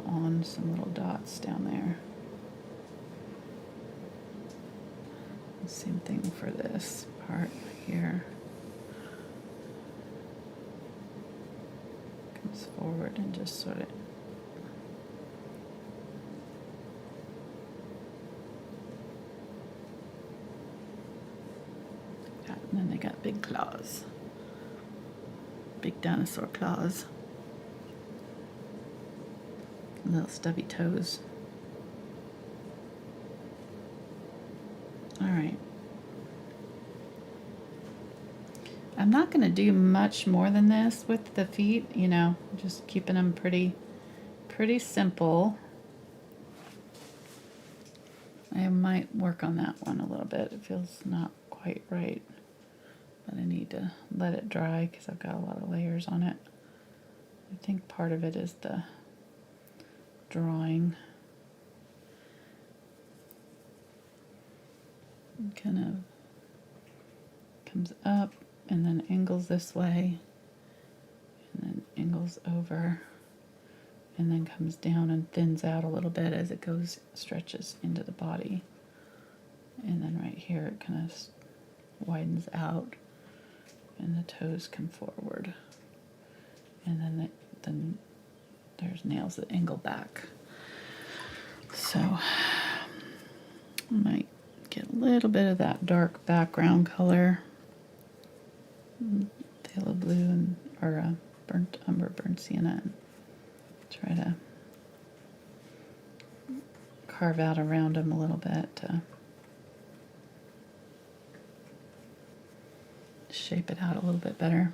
on some little dots down there. Same thing for this part here. Comes forward and just sort of and then they got big claws. Big dinosaur claws. Little stubby toes. All right. I'm not going to do much more than this with the feet, you know, just keeping them pretty simple. I might work on that one a little bit. It feels not quite right, but I need to let it dry because I've got a lot of layers on it. I think part of it is the drawing. It kind of comes up and then angles this way and then angles over and then comes down and thins out a little bit as it goes, stretches into the body. And then right here it kind of widens out and the toes come forward. And then there's nails that angle back. So I might get a little bit of that dark background color, phthalo blue and or burnt umber, burnt sienna, and try to carve out around them a little bit to shape it out a little bit better.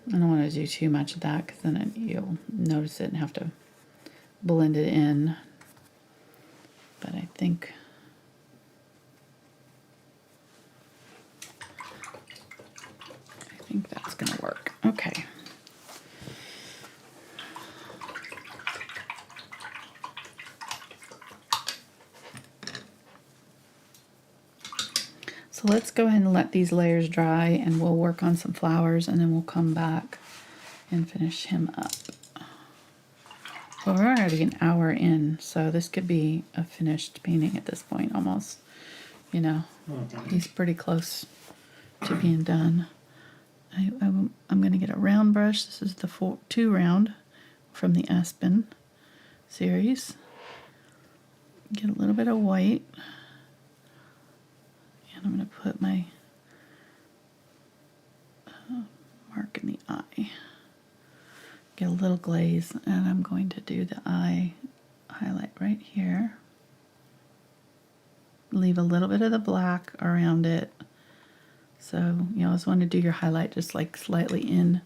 I don't want to do too much of that because then you'll notice it and have to blend it in. But I think that's going to work. Okay. So let's go ahead and let these layers dry and we'll work on some flowers and then we'll come back and finish him up. Well, we're already an hour in, so this could be a finished painting at this point almost. You know, he's pretty close to being done. I'm going to get a round brush. This is the 2 round from the Aspen series. Get a little bit of white. And I'm going to put my mark in the eye. Get a little glaze, and I'm going to do the eye highlight right here. Leave a little bit of the black around it. So you always want to do your highlight just like slightly in.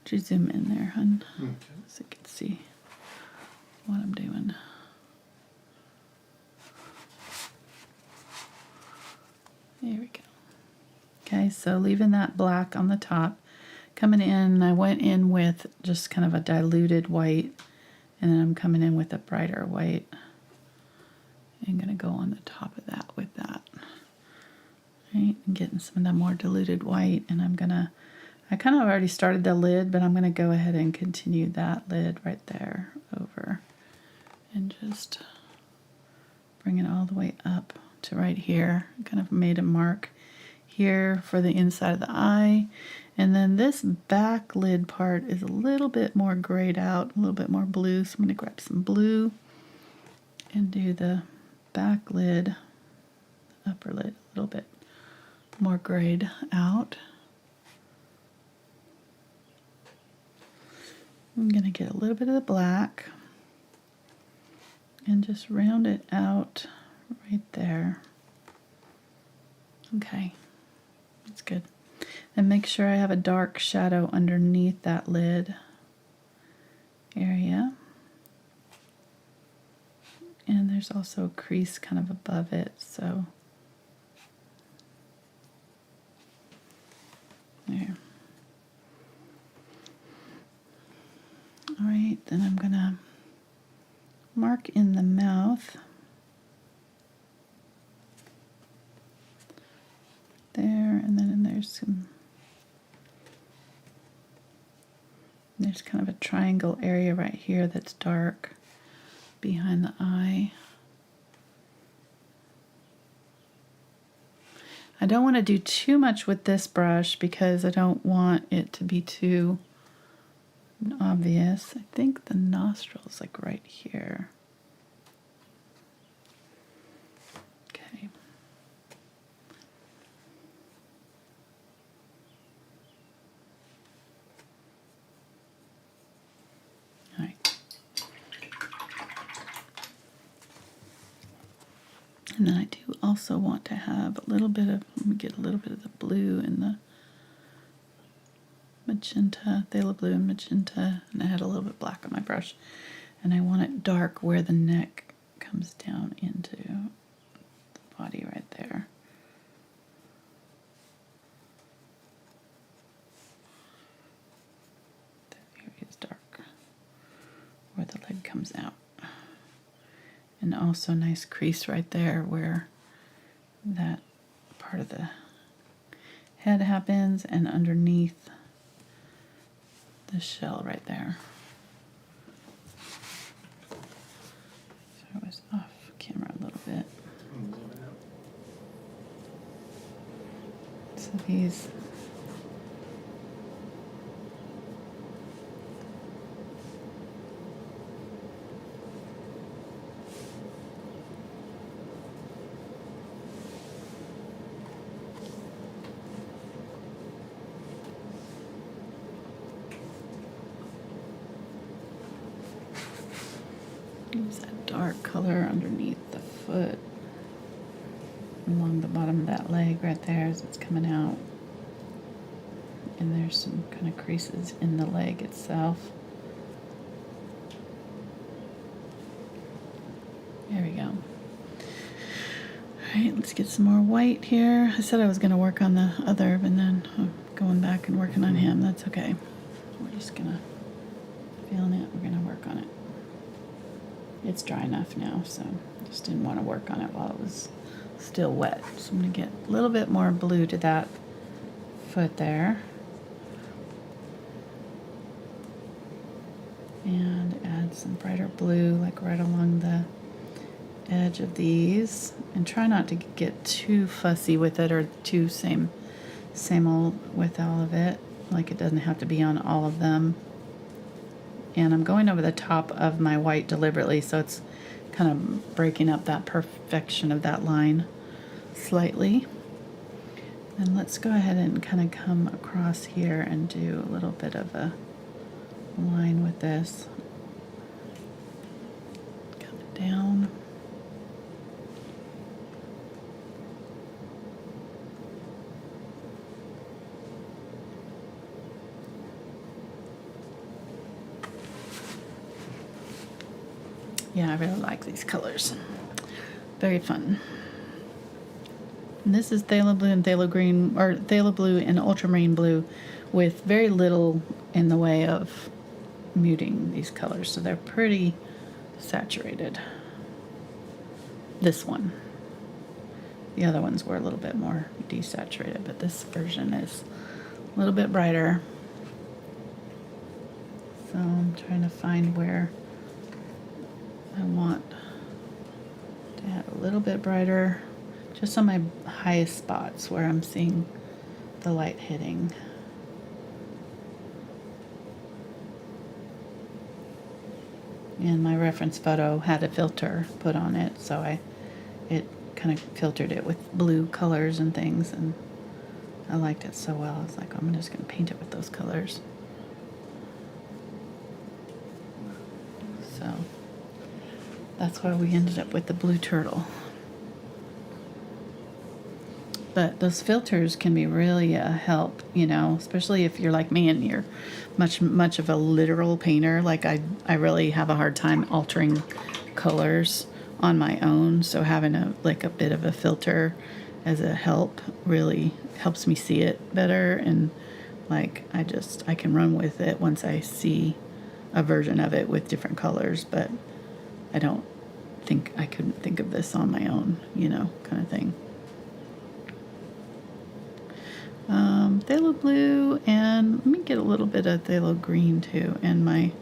Would you zoom in there, hun? Okay. So you can see what I'm doing. There we go. Okay, so leaving that black on the top. Coming in, I went in with just kind of a diluted white, and then I'm coming in with a brighter white. I'm going to go on the top of that with that. Right, and getting some of that more diluted white, and I kind of already started the lid, but I'm going to go ahead and continue that lid right there over and just bring it all the way up to right here. Kind of made a mark here for the inside of the eye. And then this back lid part is a little bit more grayed out, a little bit more blue. So I'm going to grab some blue and do the back lid, upper lid a little bit more grayed out. I'm going to get a little bit of the black and just round it out right there. Okay, that's good. And make sure I have a dark shadow underneath that lid area. And there's also a crease kind of above it, so there. All right, then I'm gonna mark in the mouth. There, and then there's kind of a triangle area right here that's dark behind the eye. I don't want to do too much with this brush because I don't want it to be too obvious. I think the nostril's like right here. Okay. And then I do also want to have a little bit of, let me get a little bit of the blue and the magenta, phthalo blue and magenta, and I had a little bit black on my brush. And I want it dark where the neck comes down into the body right there. That area is dark where the leg comes out. And also nice crease right there where that part of the head happens and underneath the shell right there. So I was off camera a little bit. So these use that dark color underneath the foot, along the bottom of that leg right there as it's coming out. And there's some kind of creases in the leg itself. There we go. Alright, let's get some more white here. I said I was going to work on the other, but then I'm going back and working on him. That's okay. We're just going to, feeling it, we're going to work on it. It's dry enough now, so just didn't want to work on it while it was still wet. So I'm going to get a little bit more blue to that foot there. And add some brighter blue, like right along the edge of these. And try not to get too fussy with it or too same old with all of it. Like it doesn't have to be on all of them. And I'm going over the top of my white deliberately, so it's kind of breaking up that perfection of that line slightly. And let's go ahead and kind of come across here and do a little bit of a line with this. Come down. Yeah, I really like these colors. Very fun. And this is Phthalo Blue and Phthalo Green, or Phthalo Blue and Ultramarine Blue, with very little in the way of muting these colors, so they're pretty saturated. This one. The other ones were a little bit more desaturated, but this version is a little bit brighter. So I'm trying to find where I want to add a little bit brighter, just on my highest spots where I'm seeing the light hitting. And my reference photo had a filter put on it, so it kind of filtered it with blue colors and things, and I liked it so well. I was like, I'm just going to paint it with those colors. So that's why we ended up with the blue turtle. But those filters can be really a help, you know, especially if you're like me and you're much of a literal painter. Like I really have a hard time altering colors on my own. So having a bit of a filter as a help really helps me see it better. And like I can run with it once I see a version of it with different colors. But I couldn't think of this on my own, you know, kind of thing. Phthalo Blue, and let me get a little bit of Phthalo Green too, and my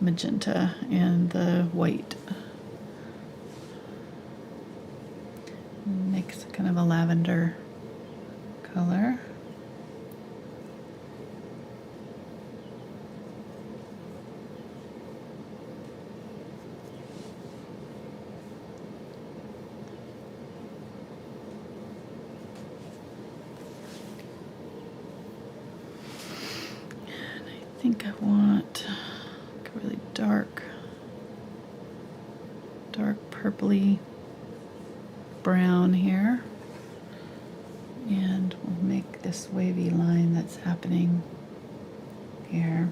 magenta and the white. Makes kind of a lavender color. I think I want a really dark purpley brown here. And we'll make this wavy line that's happening here.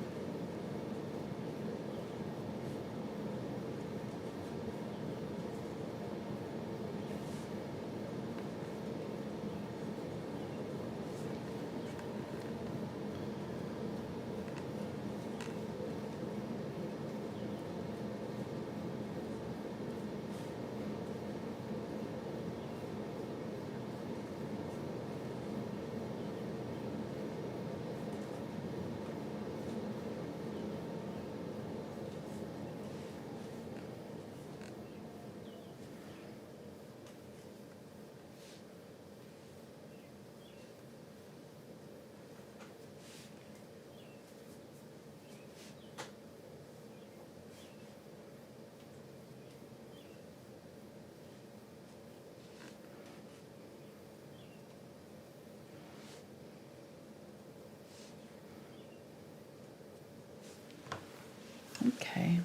Okay,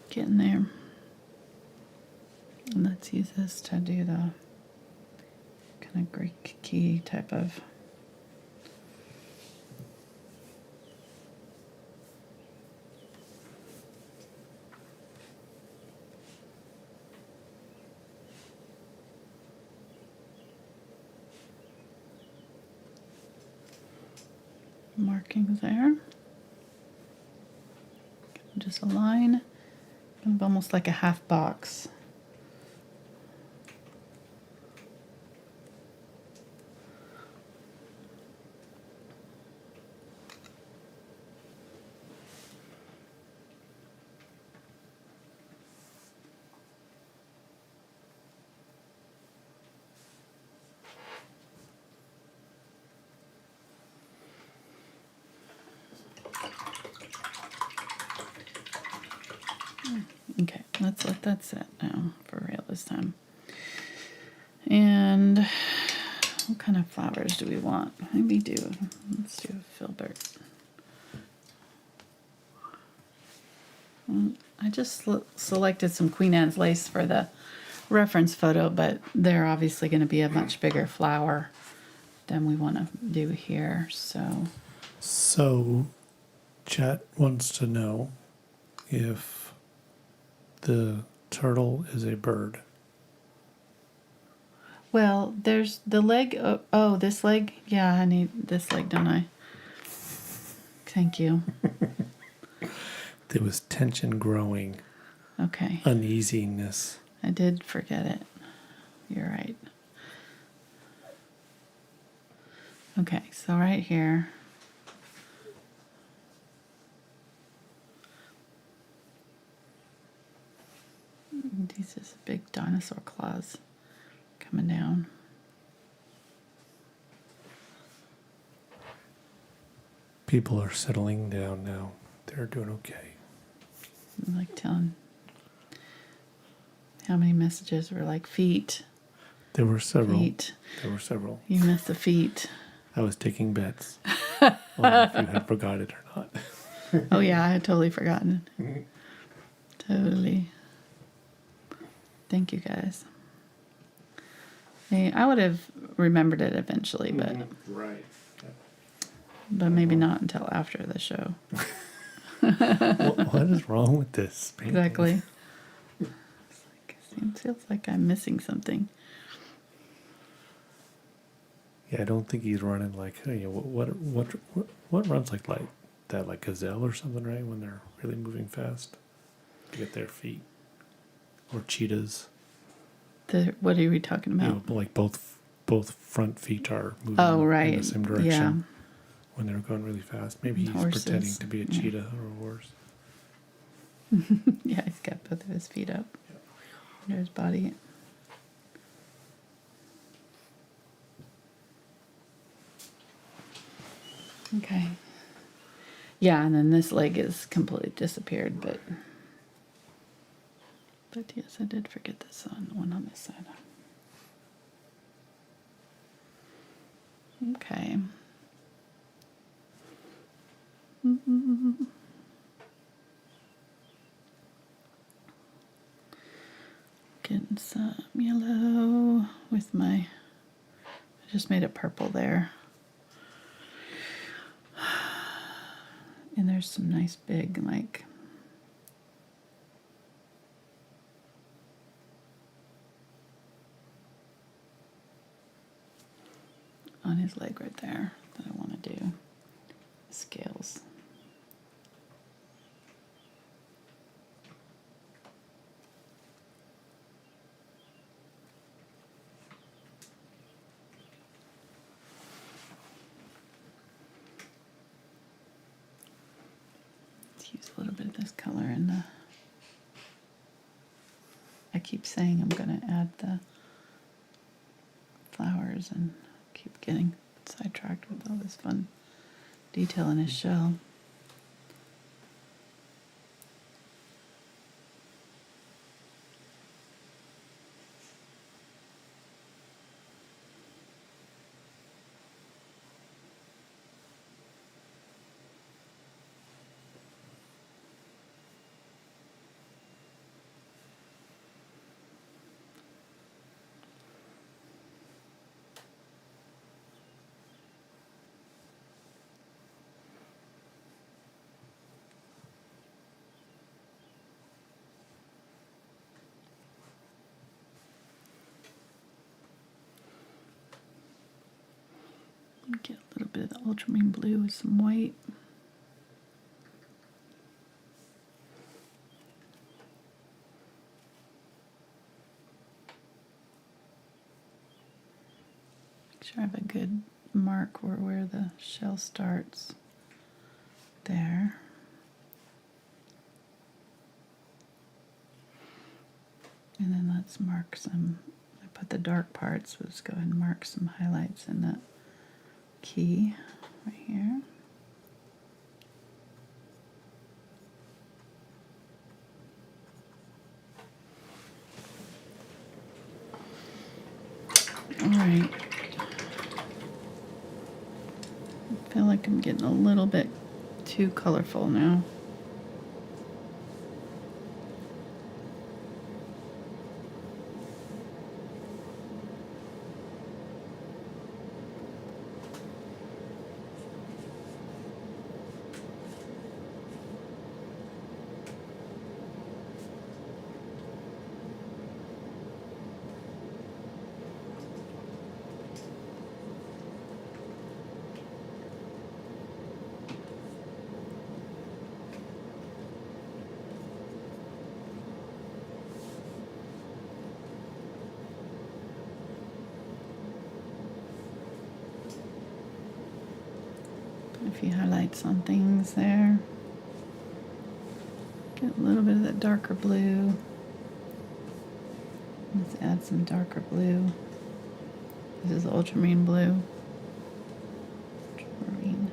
getting there. And let's use this to do the kind of Greek key type of. Markings there. Just a line, kind of almost like a half box. Okay, let's let that sit now for real this time. And what kind of flowers do we want? Let's do a filbert. I just selected some Queen Anne's lace for the reference photo, but they're obviously going to be a much bigger flower than we want to do here. So Chat wants to know if the turtle is a bird. Well, there's the leg. Oh, this leg. Yeah, I need this leg, don't I? Thank you. There was tension growing. Okay. Uneasiness. I did forget it. You're right. Okay, so right here. These is big dinosaur claws coming down. People are settling down now. They're doing okay. I'm like telling how many messages were like feet. There were several. Feet. There were several. You missed the feet. I was taking bets on if you had forgot it or not. Oh yeah, I had totally forgotten. Totally. Thank you guys. Hey, I would have remembered it eventually, but Right. but maybe not until after the show. What is wrong with this painting? Exactly. It feels like I'm missing something. Yeah, I don't think he's running like, hey, what runs like that, like gazelle or something, right? When they're really moving fast to get their feet, or cheetahs. What are we talking about? You know, like both front feet are moving in the same direction. Yeah. When they're going really fast. Maybe he's Horses. pretending to be a cheetah or a horse. Yeah, he's got both of his feet up under his body. Okay. Yeah, and then this leg is completely disappeared, but yes, I did forget this one on this side. Okay. Getting some yellow with my, I just made it purple there. And there's some nice big, like, on his leg right there that I want to do. Scales. Use a little bit of this color in the, I keep saying I'm going to add the flowers and keep getting sidetracked with all this fun detail in his shell. Get a little bit of the ultramarine blue with some white. Make sure I have a good mark where the shell starts. There. And then let's mark some, I put the dark parts, let's go ahead and mark some highlights in that key right here. All right. I feel like I'm getting a little bit too colorful now. A few highlights on things there. Get a little bit of that darker blue. Let's add some darker blue. This is ultramarine blue. Ultramarine.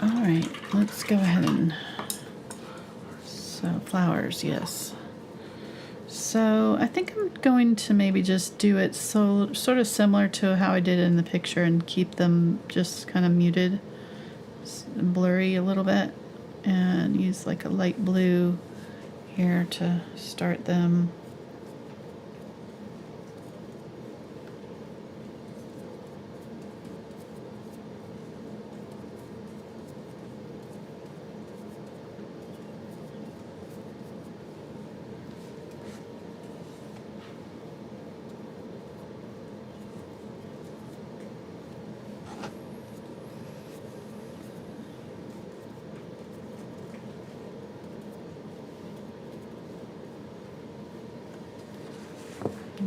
All right, let's go ahead and, so flowers, yes. So I think I'm going to maybe just do it so sort of similar to how I did in the picture and keep them just kind of muted, blurry a little bit, and use like a light blue here to start them.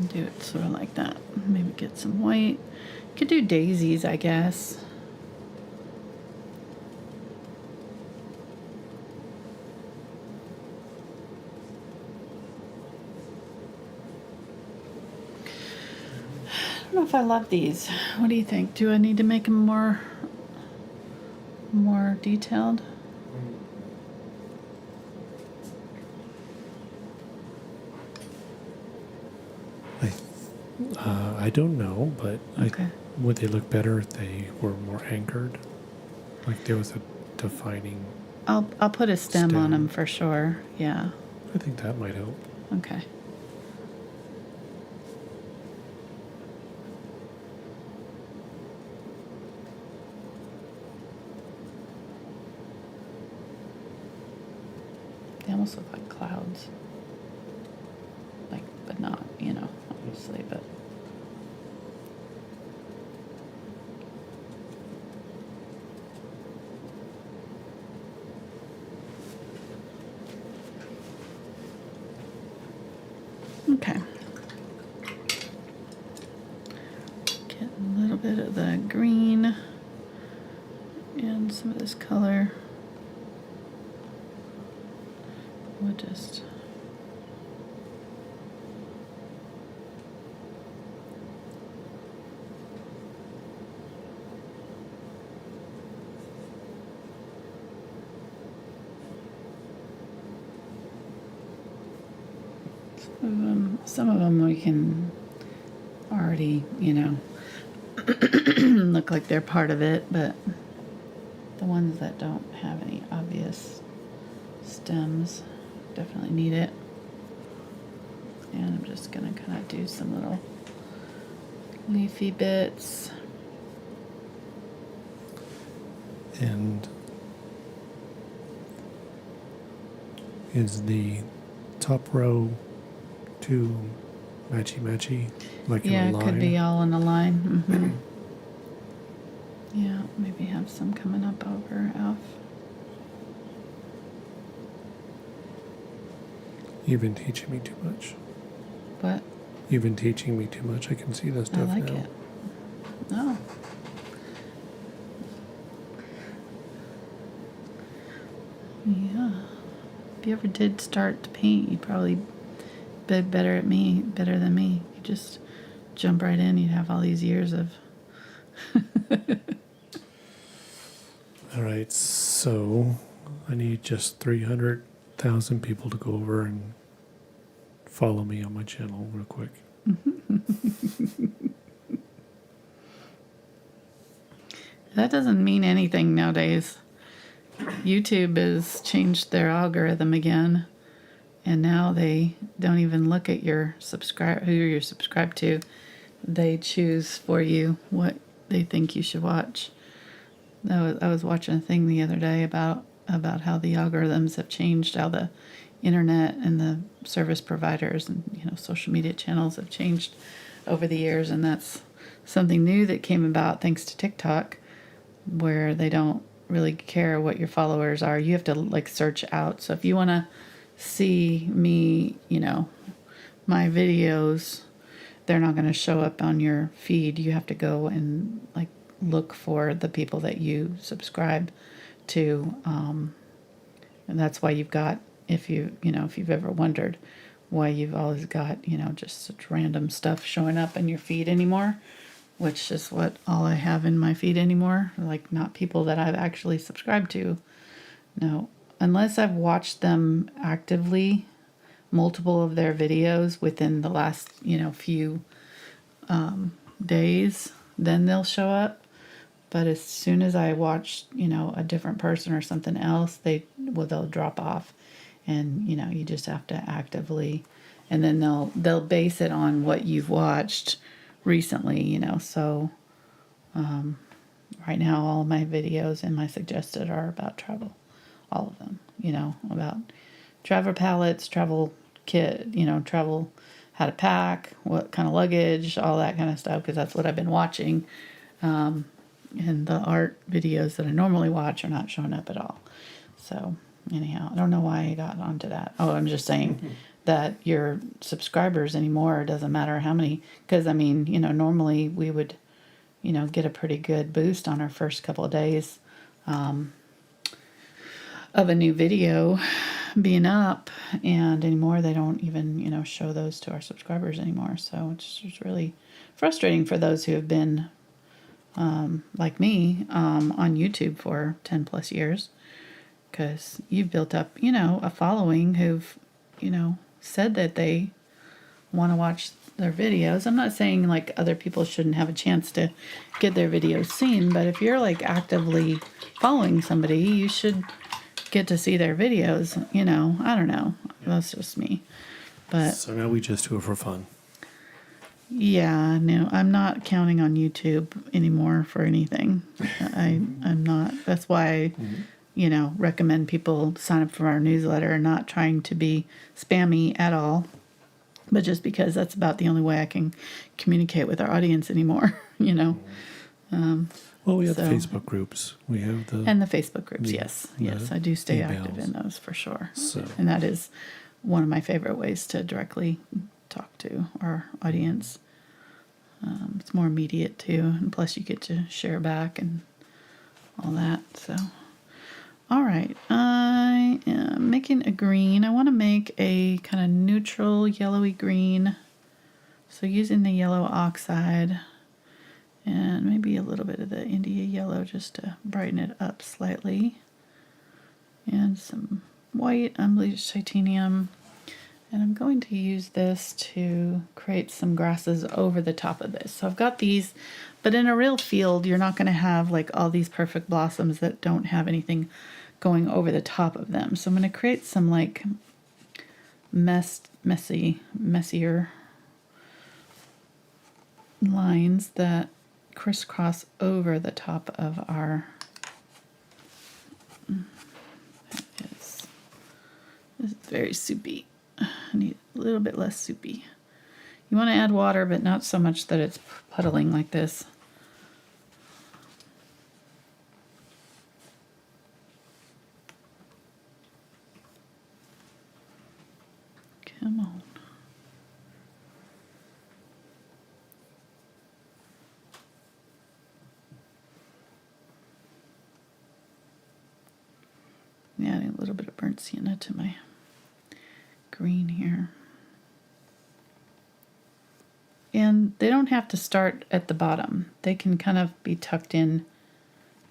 Do it sort of like that. Maybe get some white. Could do daisies, I guess. I don't know if I love these. What do you think? Do I need to make them more detailed? I don't know, but Okay. would they look better if they were more anchored? Like there was a defining. I'll put a stem on them Stem. for sure. Yeah. I think that might help. Okay. They almost look like clouds. Like, but not, obviously, but. Okay. Get a little bit of the green and some of this color. We'll just some of them we can already, look like they're part of it, but the ones that don't have any obvious stems definitely need it. And I'm just gonna kind of do some little leafy bits. And is the top row too matchy, like Yeah, in a it line? could be all in a line. Mm-hmm. Yeah, maybe have some coming up over off. You've been teaching me too much. But You've been teaching me too much. I can see that I stuff like now. it. Oh. Yeah. If you ever did start to paint, you'd probably be better than me. You just jump right in. You'd have all these years of. All right, so I need just 300,000 people to go over and follow me on my channel real quick. That doesn't mean anything nowadays. YouTube has changed their algorithm again, and now they don't even look at who you're subscribed to. They choose for you what they think you should watch. I was watching a thing the other day about how the algorithms have changed, how the internet and the service providers and social media channels have changed over the years, and that's something new that came about thanks to TikTok, where they don't really care what your followers are. You have to search out. So if you want to see me, my videos, they're not going to show up on your feed. You have to go and look for the people that you subscribe to, and that's why you've got, if you've ever wondered why you've always got just such random stuff showing up in your feed anymore, which is what all I have in my feed anymore, not people that I've actually subscribed to. No, unless I've watched them actively, multiple of their videos within the last few days, then they'll show up. But as soon as I watch, a different person or something else, they'll drop off, and you just have to actively, and then they'll base it on what you've watched recently, So right now, all of my videos and my suggested are about travel, all of them, about travel palettes, travel kit, travel, how to pack, what kind of luggage, all that kind of stuff, because that's what I've been watching. And the art videos that I normally watch are not showing up at all. So anyhow, I don't know why I got onto that. Oh, I'm just saying that your subscribers anymore, it doesn't matter how many, because normally we would, get a pretty good boost on our first couple of days of a new video being up, and anymore they don't even, show those to our subscribers anymore. So it's just really frustrating for those who have been like me, on YouTube for 10 plus years, because you've built up, a following who've, said that they want to watch their videos. I'm not saying like other people shouldn't have a chance to get their videos seen, but if you're like actively following somebody, you should get to see their videos. You know, I don't know. That's just me. But So now we just do it for fun. yeah, no, I'm not counting on YouTube anymore for anything. I'm not. That's why I, you know, recommend people sign up for our newsletter, not trying to be spammy at all, but just because that's about the only way I can communicate with our audience anymore, you know. Well, we have the So- Facebook groups. We have the And the Facebook groups, The- yes. the Yes, I do stay active emails. in those for sure. So- And that is one of my favorite ways to directly talk to our audience. It's more immediate too, and plus you get to share back and all that. So, all right, I am making a green. I want to make a kind of neutral yellowy green. So using the yellow oxide and maybe a little bit of the India yellow just to brighten it up slightly. And some white unbleached titanium. And I'm going to use this to create some grasses over the top of this. So I've got these, but in a real field, you're not going to have like all these perfect blossoms that don't have anything going over the top of them. So I'm going to create some like messier lines that crisscross over the top of our this is very soupy. I need a little bit less soupy. You want to add water, but not so much that it's puddling like this. Come on. Adding a little bit of burnt sienna to my green here. And they don't have to start at the bottom. They can kind of be tucked in,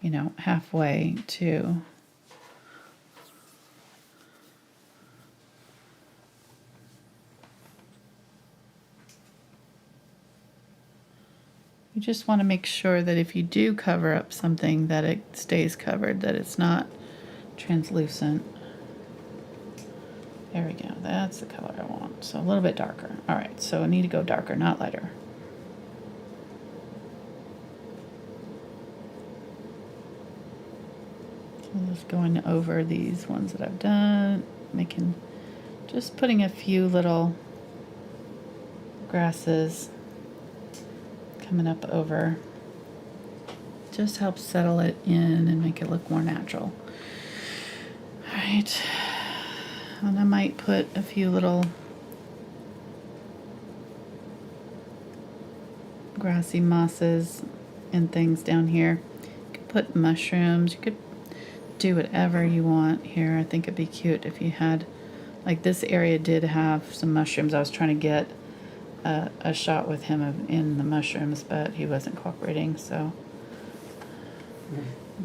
you know, halfway too. You just want to make sure that if you do cover up something that it stays covered, that it's not translucent. There we go. That's the color I want. So a little bit darker. All right, so I need to go darker, not lighter. So just going over these ones that I've done, just putting a few little grasses coming up over. Just helps settle it in and make it look more natural. All right. And I might put a few little grassy mosses and things down here. You could put mushrooms. You could do whatever you want here. I think it'd be cute if you had, like this area did have some mushrooms. I was trying to get a shot with him in the mushrooms, but he wasn't cooperating, so.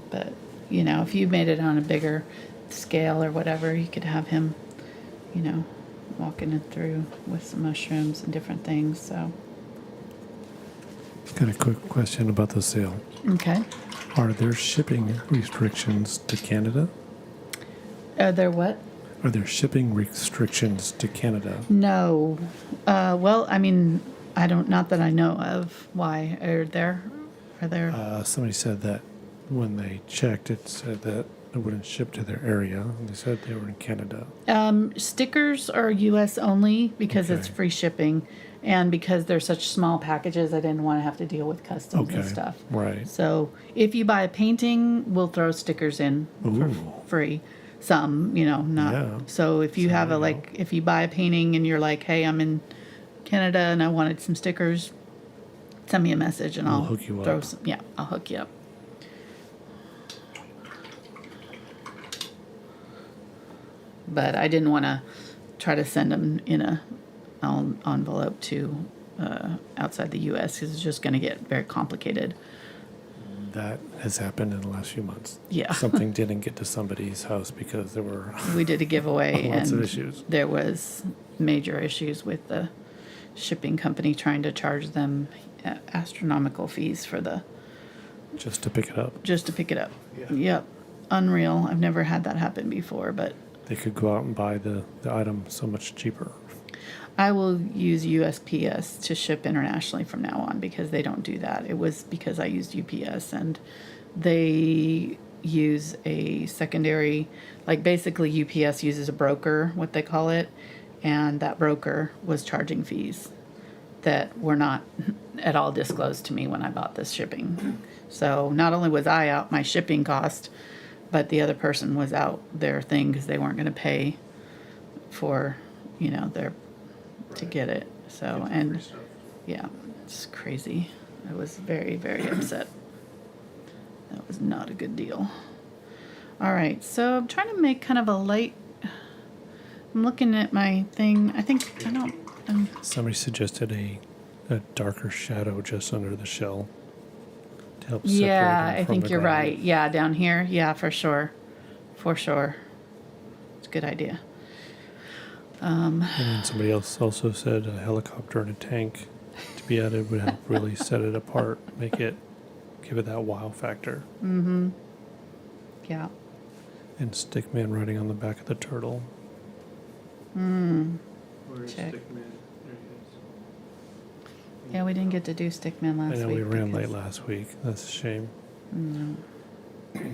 But, you know, if you made it on a bigger scale or whatever, you could have him, you know, walking it through with some mushrooms and different things. So, Got a quick question about the sale. okay. Are there shipping restrictions to Canada? Are there what? Are there shipping restrictions to Canada? No. Well, I mean, not that I know of. Why? Are there? Somebody said that when they checked, it said that it wouldn't ship to their area. And they said they were in Canada. Stickers are U.S. only because it's Okay. free shipping. And because they're such small packages, I didn't want to have to deal with customs and Okay, stuff. right. So if you buy a painting, we'll throw stickers in for Ooh. free. Some, you know, not. Yeah. So if you So have there you if you buy a painting and you're like, hey, I'm in Canada and I wanted some stickers, send me a message and We'll I'll hook you throw up. some. Yeah, I'll hook you up. But I didn't want to try to send them in a envelope to outside the U.S. because it's just going to get very complicated. That has happened in the last few months. Yeah. Something didn't get to somebody's house because there were We did a giveaway lots and of issues. there was major issues with the shipping company trying to charge them astronomical fees for the Just to pick it up. just to pick it up. Yeah. Yep, unreal. I've never had that happen before, but They could go out and buy the item so much cheaper. I will use USPS to ship internationally from now on because they don't do that. It was because I used UPS and they use a secondary, like basically UPS uses a broker, what they call it, and that broker was charging fees that were not at all disclosed to me when I bought this shipping. So not only was I out my shipping cost, but the other person was out their thing because they weren't going to pay for, their to get it. So, and yeah, it's crazy. I was very, very upset. That was not a good deal. All right, so I'm trying to make kind of a light. I'm looking at my thing. Somebody suggested a darker shadow just under the shell to help separate Yeah, them I from think the you're ground. right. Yeah, down here. Yeah, for sure. For sure. It's a good idea. And then somebody else also said a helicopter and a tank to be added would help really set it apart, give it that wow factor. Mm-hmm. Yeah. And Stickman riding on the back of the turtle. Where's Check. Stickman? There he is. Yeah, we didn't get to do Stickman last week. I know we ran late last week. That's a shame. No. Okay.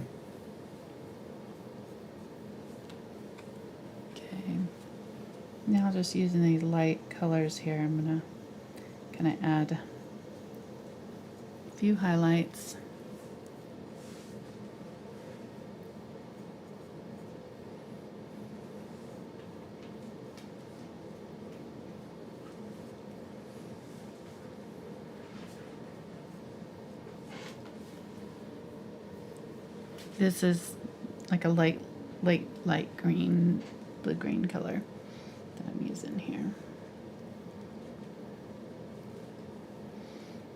Now just using these light colors here, I'm going to kind of add a few highlights. This is like a light green, blue-green color that I'm using here.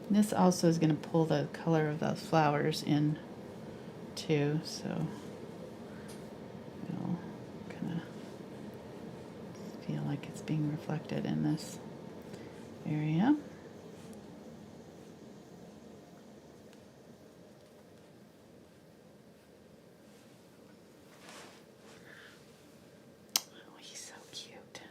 This also is going to pull the color of those flowers in too, so it'll kind of feel like it's being reflected in this area. Oh, he's so cute.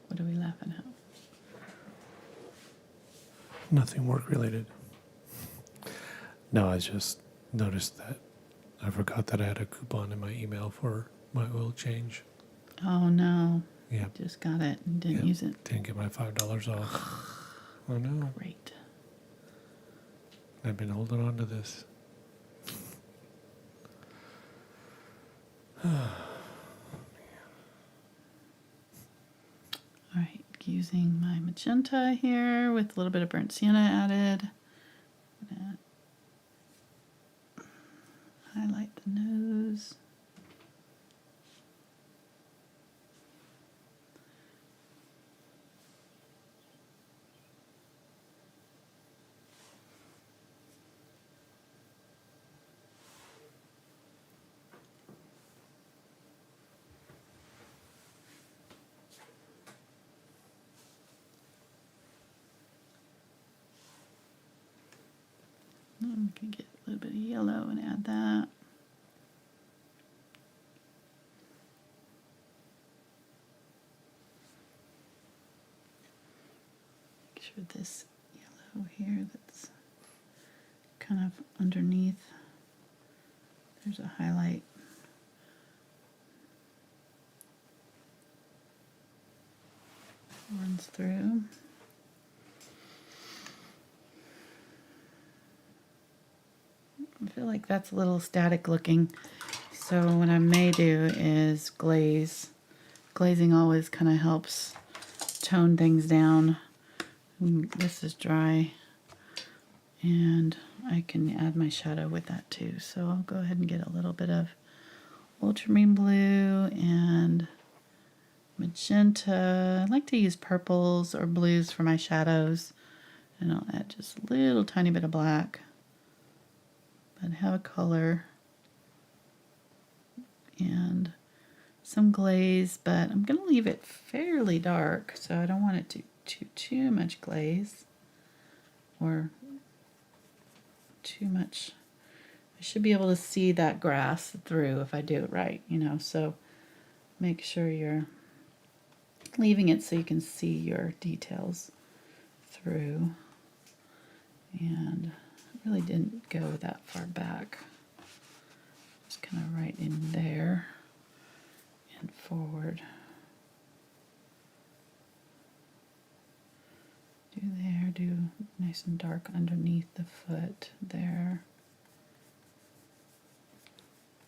What are we laughing at? Nothing work related. No, I just noticed that I forgot that I had a coupon in my email for my oil change. Oh no. Yeah. Just got it and didn't use it. Didn't get my $5 off. Oh no. Great. I've been holding on to this. All right, using my magenta here with a little bit of burnt sienna added. Highlight the nose. We can get a little bit of yellow and add that. Make sure this yellow here that's kind of underneath, there's a highlight. Runs through. I feel like that's a little static looking, So what I may do is glaze. Glazing always kind of helps tone things down. This is dry, and I can add my shadow with that too. So I'll go ahead and get a little bit of Ultramarine Blue and Magenta. I like to use purples or blues for my shadows, and I'll add just a little tiny bit of black, but have a color and some glaze, but I'm going to leave it fairly dark, so I don't want it to too much glaze or too much. I should be able to see that grass through if I do it right, you know, so make sure you're leaving it so you can see your details through. And I really didn't go that far back. Just kind of right in there and forward. Do there, do nice and dark underneath the foot there.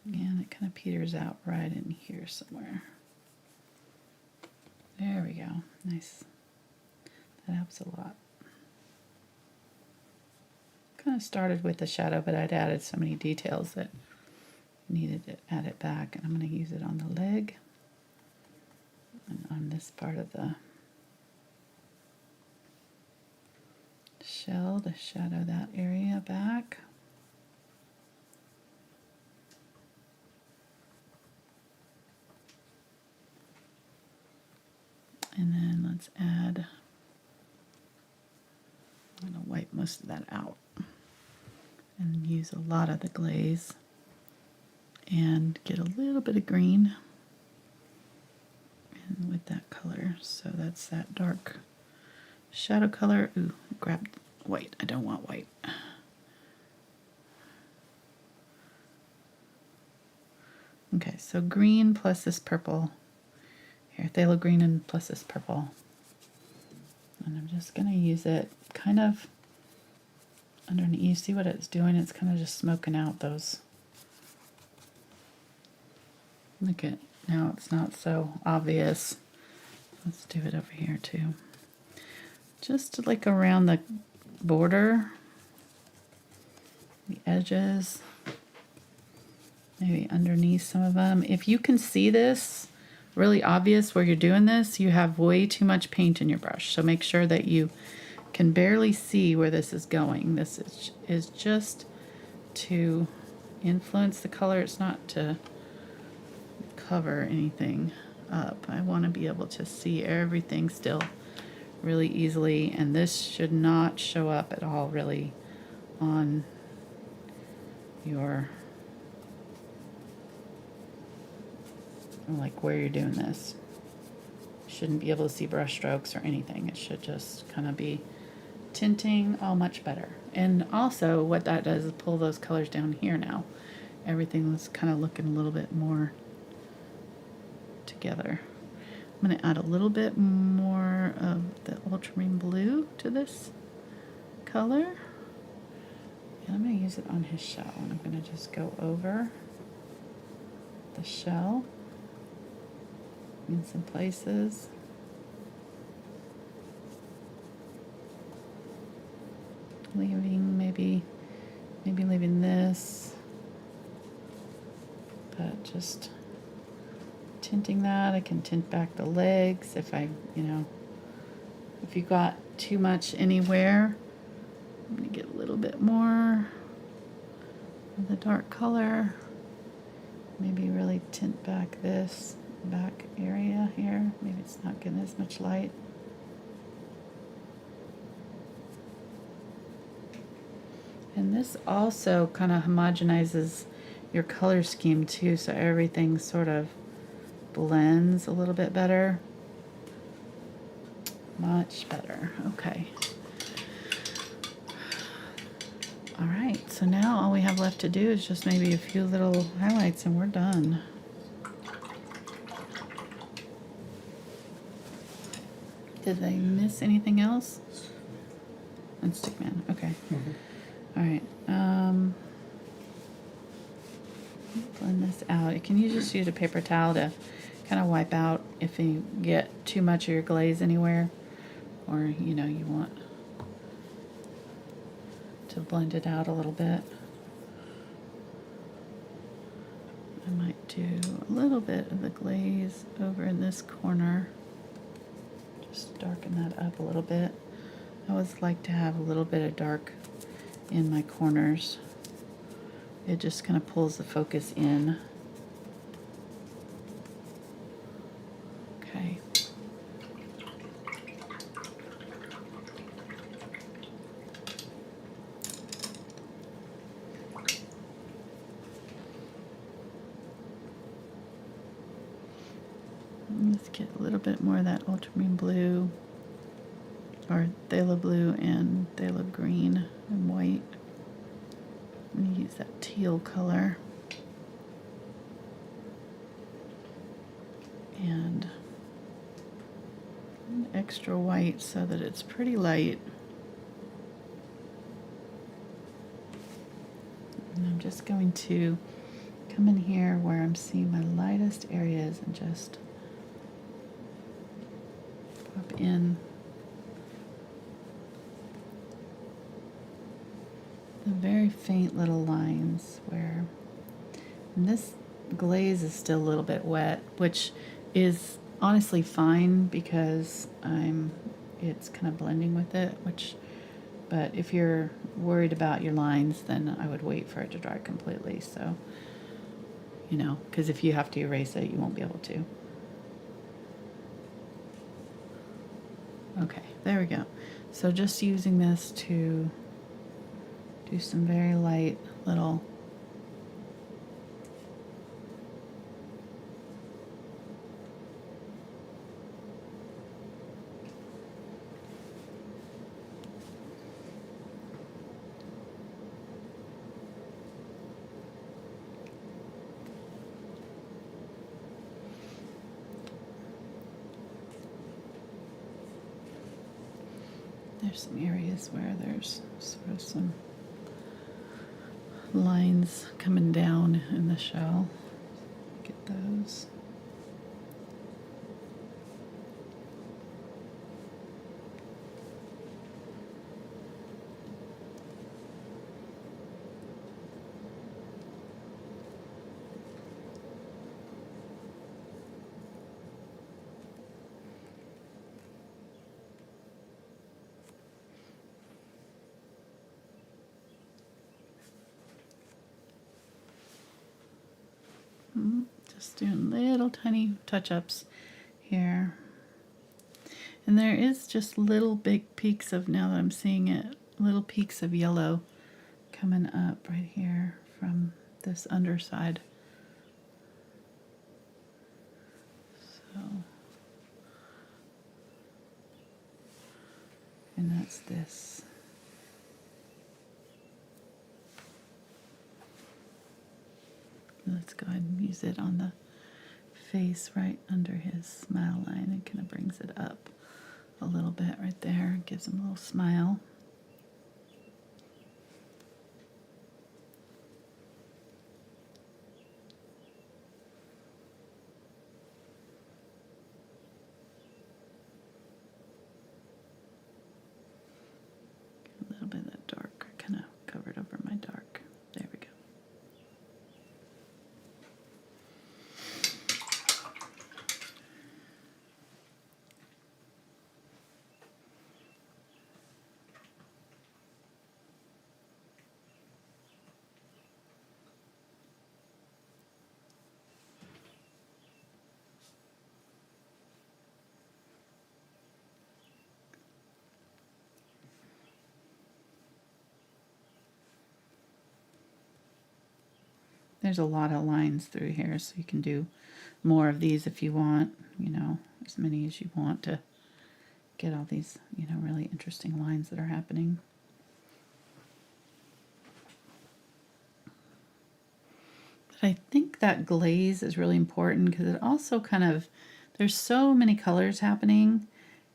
And it kind of peters out right in here somewhere. There we go. Nice. That helps a lot. Kind of started with the shadow, but I'd added so many details that needed to add it back. And I'm going to use it on the leg and on this part of the shell to shadow that area back. And then let's add, I'm going to wipe most of that out and use a lot of the glaze and get a little bit of green and with that color. So that's that dark shadow color. Ooh, grabbed white. I don't want white. Okay, so green plus this purple. Here, phthalo green and plus this purple. And I'm just going to use it kind of underneath. You see what it's doing? It's kind of just smoking out those. Look at, now it's not so obvious. Let's do it over here too. Just like around the border, the edges, maybe underneath some of them. If you can see this, really obvious where you're doing this, you have way too much paint in your brush. So make sure that you can barely see where this is going. This is just to influence the color. It's not to cover anything up. I want to be able to see everything still really easily, and this should not show up at all really on your, like where you're doing this. You shouldn't be able to see brush strokes or anything. It should just kind of be tinting all much better. And also what that does is pull those colors down here now. Everything was kind of looking a little bit more together. I'm going to add a little bit more of the ultramarine blue to this color. And I'm going to use it on his shell. And I'm going to just go over the shell in some places. Leaving maybe leaving this, but just tinting that. I can tint back the legs if I, if you got too much anywhere. I'm gonna get a little bit more of the dark color. Maybe really tint back this back area here. Maybe it's not getting as much light. And this also kind of homogenizes your color scheme too, so everything sort of blends a little bit better. Much better. Okay. All right, so now all we have left to do is just maybe a few little highlights and we're done. Did I miss anything else? And Stickman, okay. Mm-hmm. All right. Blend this out. You can just use a paper towel to kind of wipe out if you get too much of your glaze anywhere, or you know, you want to blend it out a little bit. I might do a little bit of the glaze over in this corner. Just darken that up a little bit. I always like to have a little bit of dark in my corners. It just kind of pulls the focus in. Okay. Let's get a little bit more of that ultramarine blue, or phthalo blue and phthalo green and white. I'm going to use that teal color. And extra white so that it's pretty light. And I'm just going to come in here where I'm seeing my lightest areas and just pop in the very faint little lines where, and this glaze is still a little bit wet, which is honestly fine because it's kind of blending with it, but if you're worried about your lines, then I would wait for it to dry completely. So, you know, because if you have to erase it, you won't be able to. Okay, there we go. So just using this to do some very light little there's some areas where there's sort of some lines coming down in the shell. Get those. Just doing little tiny touch-ups here. And there is just little big peaks of, now that I'm seeing it, little peaks of yellow coming up right here from this underside. So, and that's this. Let's go ahead and use it on the face right under his smile line. It kind of brings it up a little bit right there. Gives him a little smile. A little bit of that dark kind of covered over my dark. There we go. There's a lot of lines through here, so you can do more of these if you want, you know, as many as you want to get all these, you know, really interesting lines that are happening. But I think that glaze is really important because it also kind of, there's so many colors happening,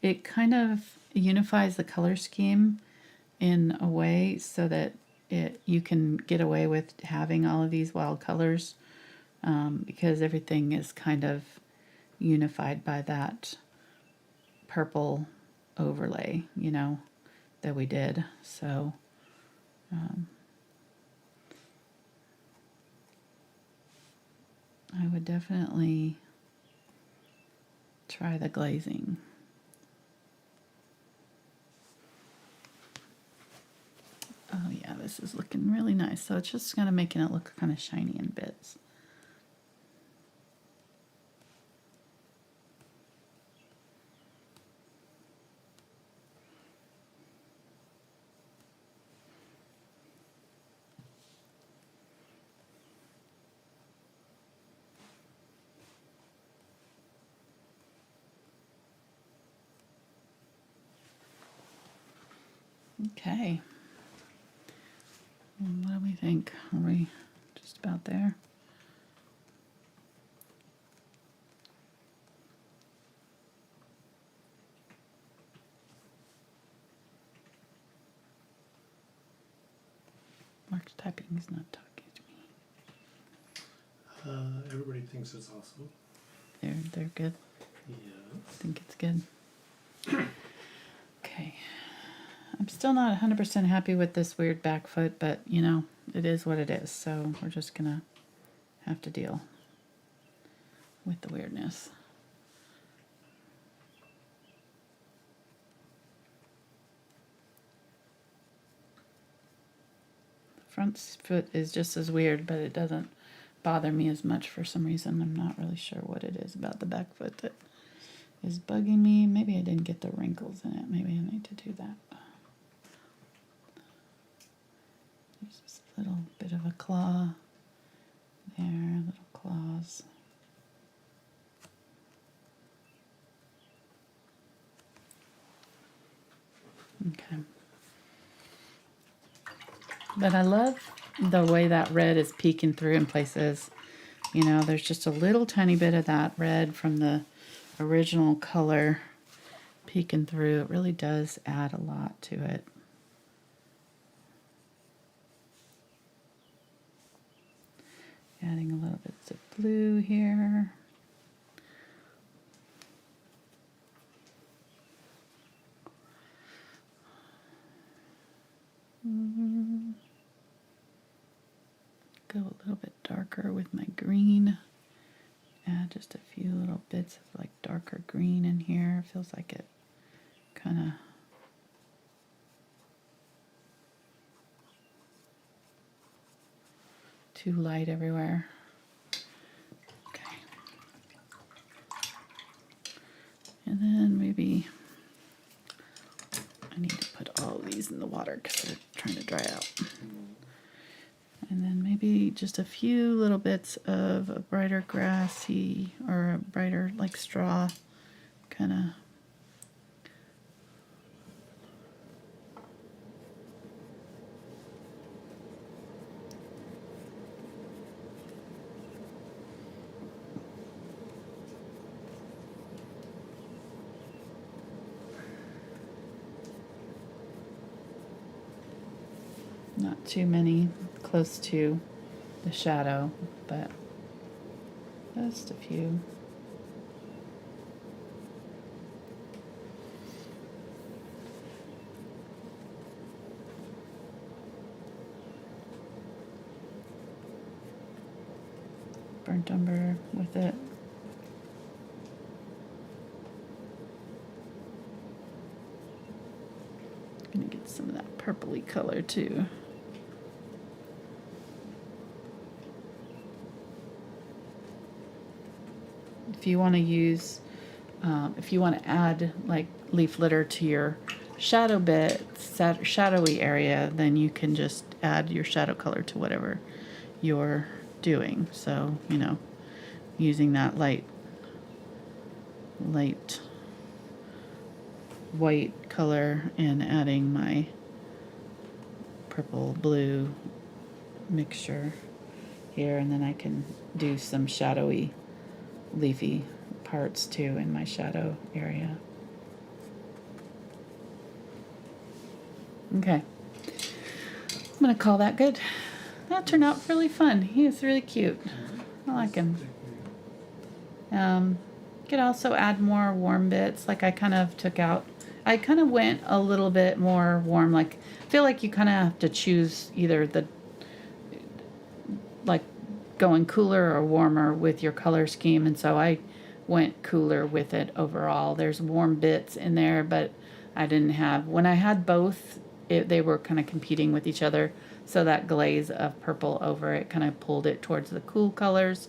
it kind of unifies the color scheme in a way so that you can get away with having all of these wild colors because everything is kind of unified by that purple overlay, you know, that we did. So I would definitely try the glazing. Oh yeah, this is looking really nice. So it's just kind of making it look kind of shiny in bits. Okay. What do we think? Are we just about there? Mark's typing is not talking to me. Everybody thinks it's awesome. They're good. Yeah. I think it's good. Okay. I'm still not 100% happy with this weird back foot, but you know, it is what it is. So we're just gonna have to deal with the weirdness. Front foot is just as weird, but it doesn't bother me as much for some reason. I'm not really sure what it is about the back foot that is bugging me. Maybe I didn't get the wrinkles in it. Maybe I need to do that. There's just a little bit of a claw there, little claws. Okay. But I love the way that red is peeking through in places. You know, there's just a little tiny bit of that red from the original color peeking through. It really does add a lot to it. Adding a little bit of blue here. Go a little bit darker with my green. Add just a few little bits of like darker green in here. Feels like it kind of too light everywhere. Okay. And then maybe I need to put all of these in the water because they're trying to dry out. And then maybe just a few little bits of a brighter grassy or a brighter like straw kind of. Not too many close to the shadow, but just a few. Burnt umber with it. Gonna get some of that purpley color too. If you want to use, if you want to add like leaf litter to your shadow bit, shadowy area, then you can just add your shadow color to whatever you're doing. So, you know, using that light white color and adding my purple blue mixture here, and then I can do some shadowy leafy parts too in my shadow area. Okay, I'm gonna call that good. That turned out really fun. He is really cute. I like him. Could also add more warm bits. Like I kind of went a little bit more warm. Like I feel like you kind of have to choose either like going cooler or warmer with your color scheme, and so I went cooler with it overall. There's warm bits in there, but I didn't have, when I had both, they were kind of competing with each other, so that glaze of purple over it kind of pulled it towards the cool colors,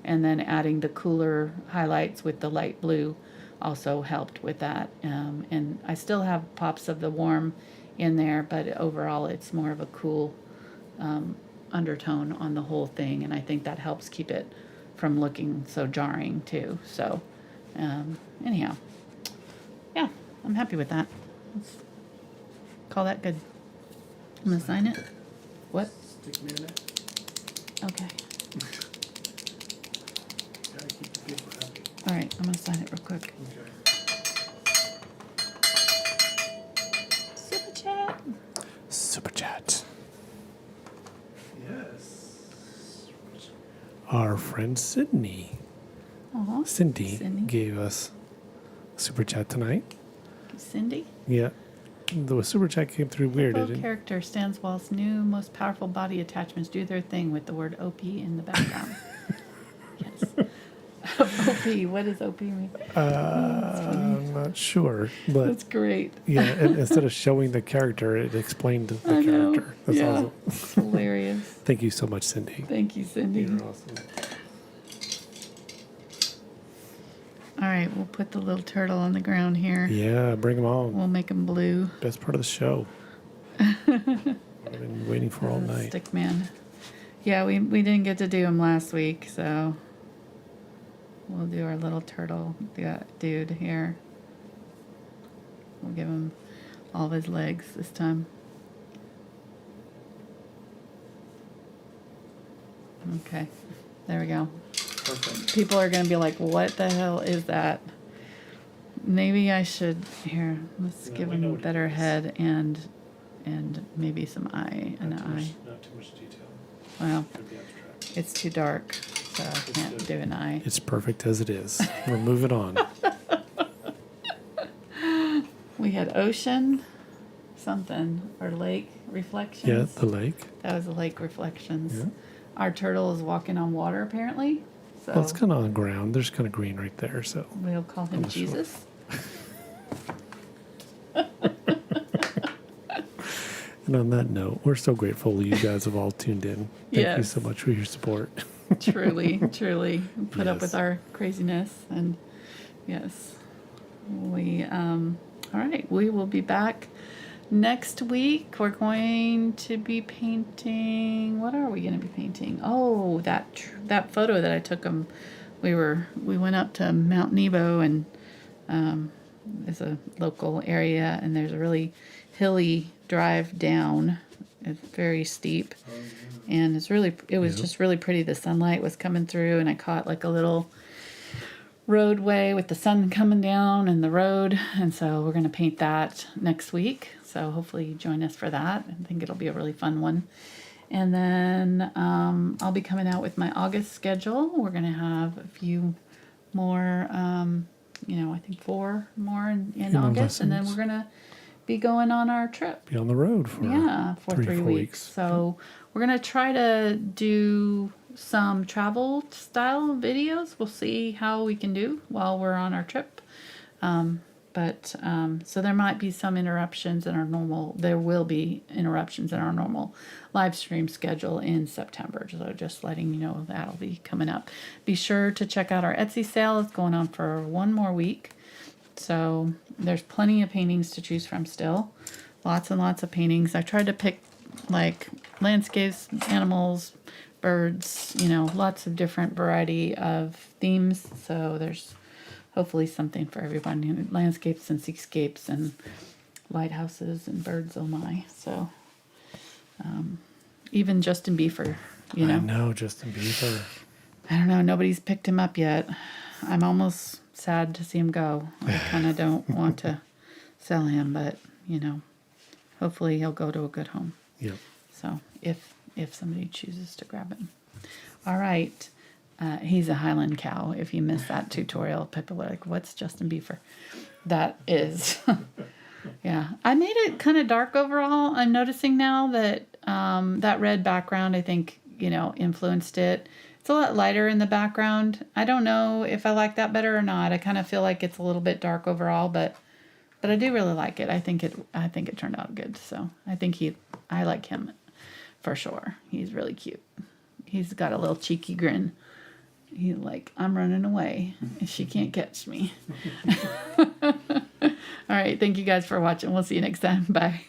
and then adding the cooler highlights with the light blue also helped with that. And I still have pops of the warm in there, but overall it's more of a cool undertone on the whole thing, and I think that helps keep it from looking so jarring too. So anyhow, yeah, I'm happy with that. Let's call that good. I'm gonna sign it. What? Stick me in it. Okay. Gotta keep the people happy. All right, I'm gonna sign it real quick. Okay. Super chat. Super chat. Yes. Our friend Cindy Cindy. gave us a super chat tonight. Cindy. Yeah. The super chat came through weird. Full character stands whilst new most powerful body attachments do their thing with the word OP in the background. Yes. OP. What does OP mean? I'm not sure, but That's great. yeah. And instead of showing the character, it explained the I know. character. That's Yeah. awesome. It's hilarious. Thank you so much, Cindy. Thank you, Cindy. You're awesome. All right, we'll put the little turtle on the ground here. Yeah, bring them on. We'll make him blue. Best part of the show. I've been waiting for all night. Stick man. Yeah, we didn't get to do him last week, so we'll do our little turtle dude here. We'll give him all of his legs this time. Okay, there we go. Perfect. People are going to be like, what the hell is that? Maybe I should, here, let's Yeah, give we him know a what it better is. head and maybe some eye, an eye. Not too much detail. Well, Could be abstract. it's too dark, so I can't good. do an eye. It's perfect as it is. We're moving on. We had ocean, something, or lake reflections. Yeah, the lake. That was the lake reflections. Yeah. Our turtle is walking on water, apparently. So Well, it's kind of on ground. There's kind of green right there, so. we'll call him I'm sure. Jesus. And on that note, we're so grateful you guys have all tuned in. Thank you Yes. so much for your support. Truly, truly put up Yes. with our craziness, and yes, we all right, we will be back next week. We're going to be painting, what are we going to be painting? Oh, that photo that I took him. We went up to Mount Nebo, and it's a local area, and there's a really hilly drive down. It's very steep. And it was just really pretty. The sunlight was coming through, and I caught like a little roadway with the sun coming down and the road. And so we're going to paint that next week. So hopefully you join us for that. I think it'll be a really fun one. And then I'll be coming out with my August schedule. We're going to have a few more, I think 4 more in August. And then lessons. we're going to be going on our trip. Be on the road for For 3 4 weeks. So we're going to try to do some travel style videos. We'll see how we can do while we're on our trip. So there might be some interruptions in our normal, there will be interruptions in our normal live stream schedule in September. So just letting you know that'll be coming up. Be sure to check out our Etsy sale. It's going on for 1 more week. So there's plenty of paintings to choose from still. Lots and lots of paintings. I tried to pick like landscapes, animals, birds, lots of different variety of themes. So there's hopefully something for everyone. Landscapes and seascapes and lighthouses and birds, oh my. So even Justin Bieber, I know, Justin Bieber. I don't know, nobody's picked him up yet. I'm almost sad to see him go. I kind of don't want to sell him, but hopefully he'll go to a good home. Yep. So if somebody chooses to grab him. All right. He's a Highland cow. If you missed that tutorial, people are like, what's Justin Beaver? That is, yeah. I made it kind of dark overall. I'm noticing now that that red background, I think, influenced it. It's a lot lighter in the background. I don't know if I like that better or not. I kind of feel like it's a little bit dark overall, but I do really like it. I think it turned out good. So I like him for sure. He's really cute. He's got a little cheeky grin. He's like, I'm running away and she can't catch me. All right. Thank you guys for watching. We'll see you next time. Bye.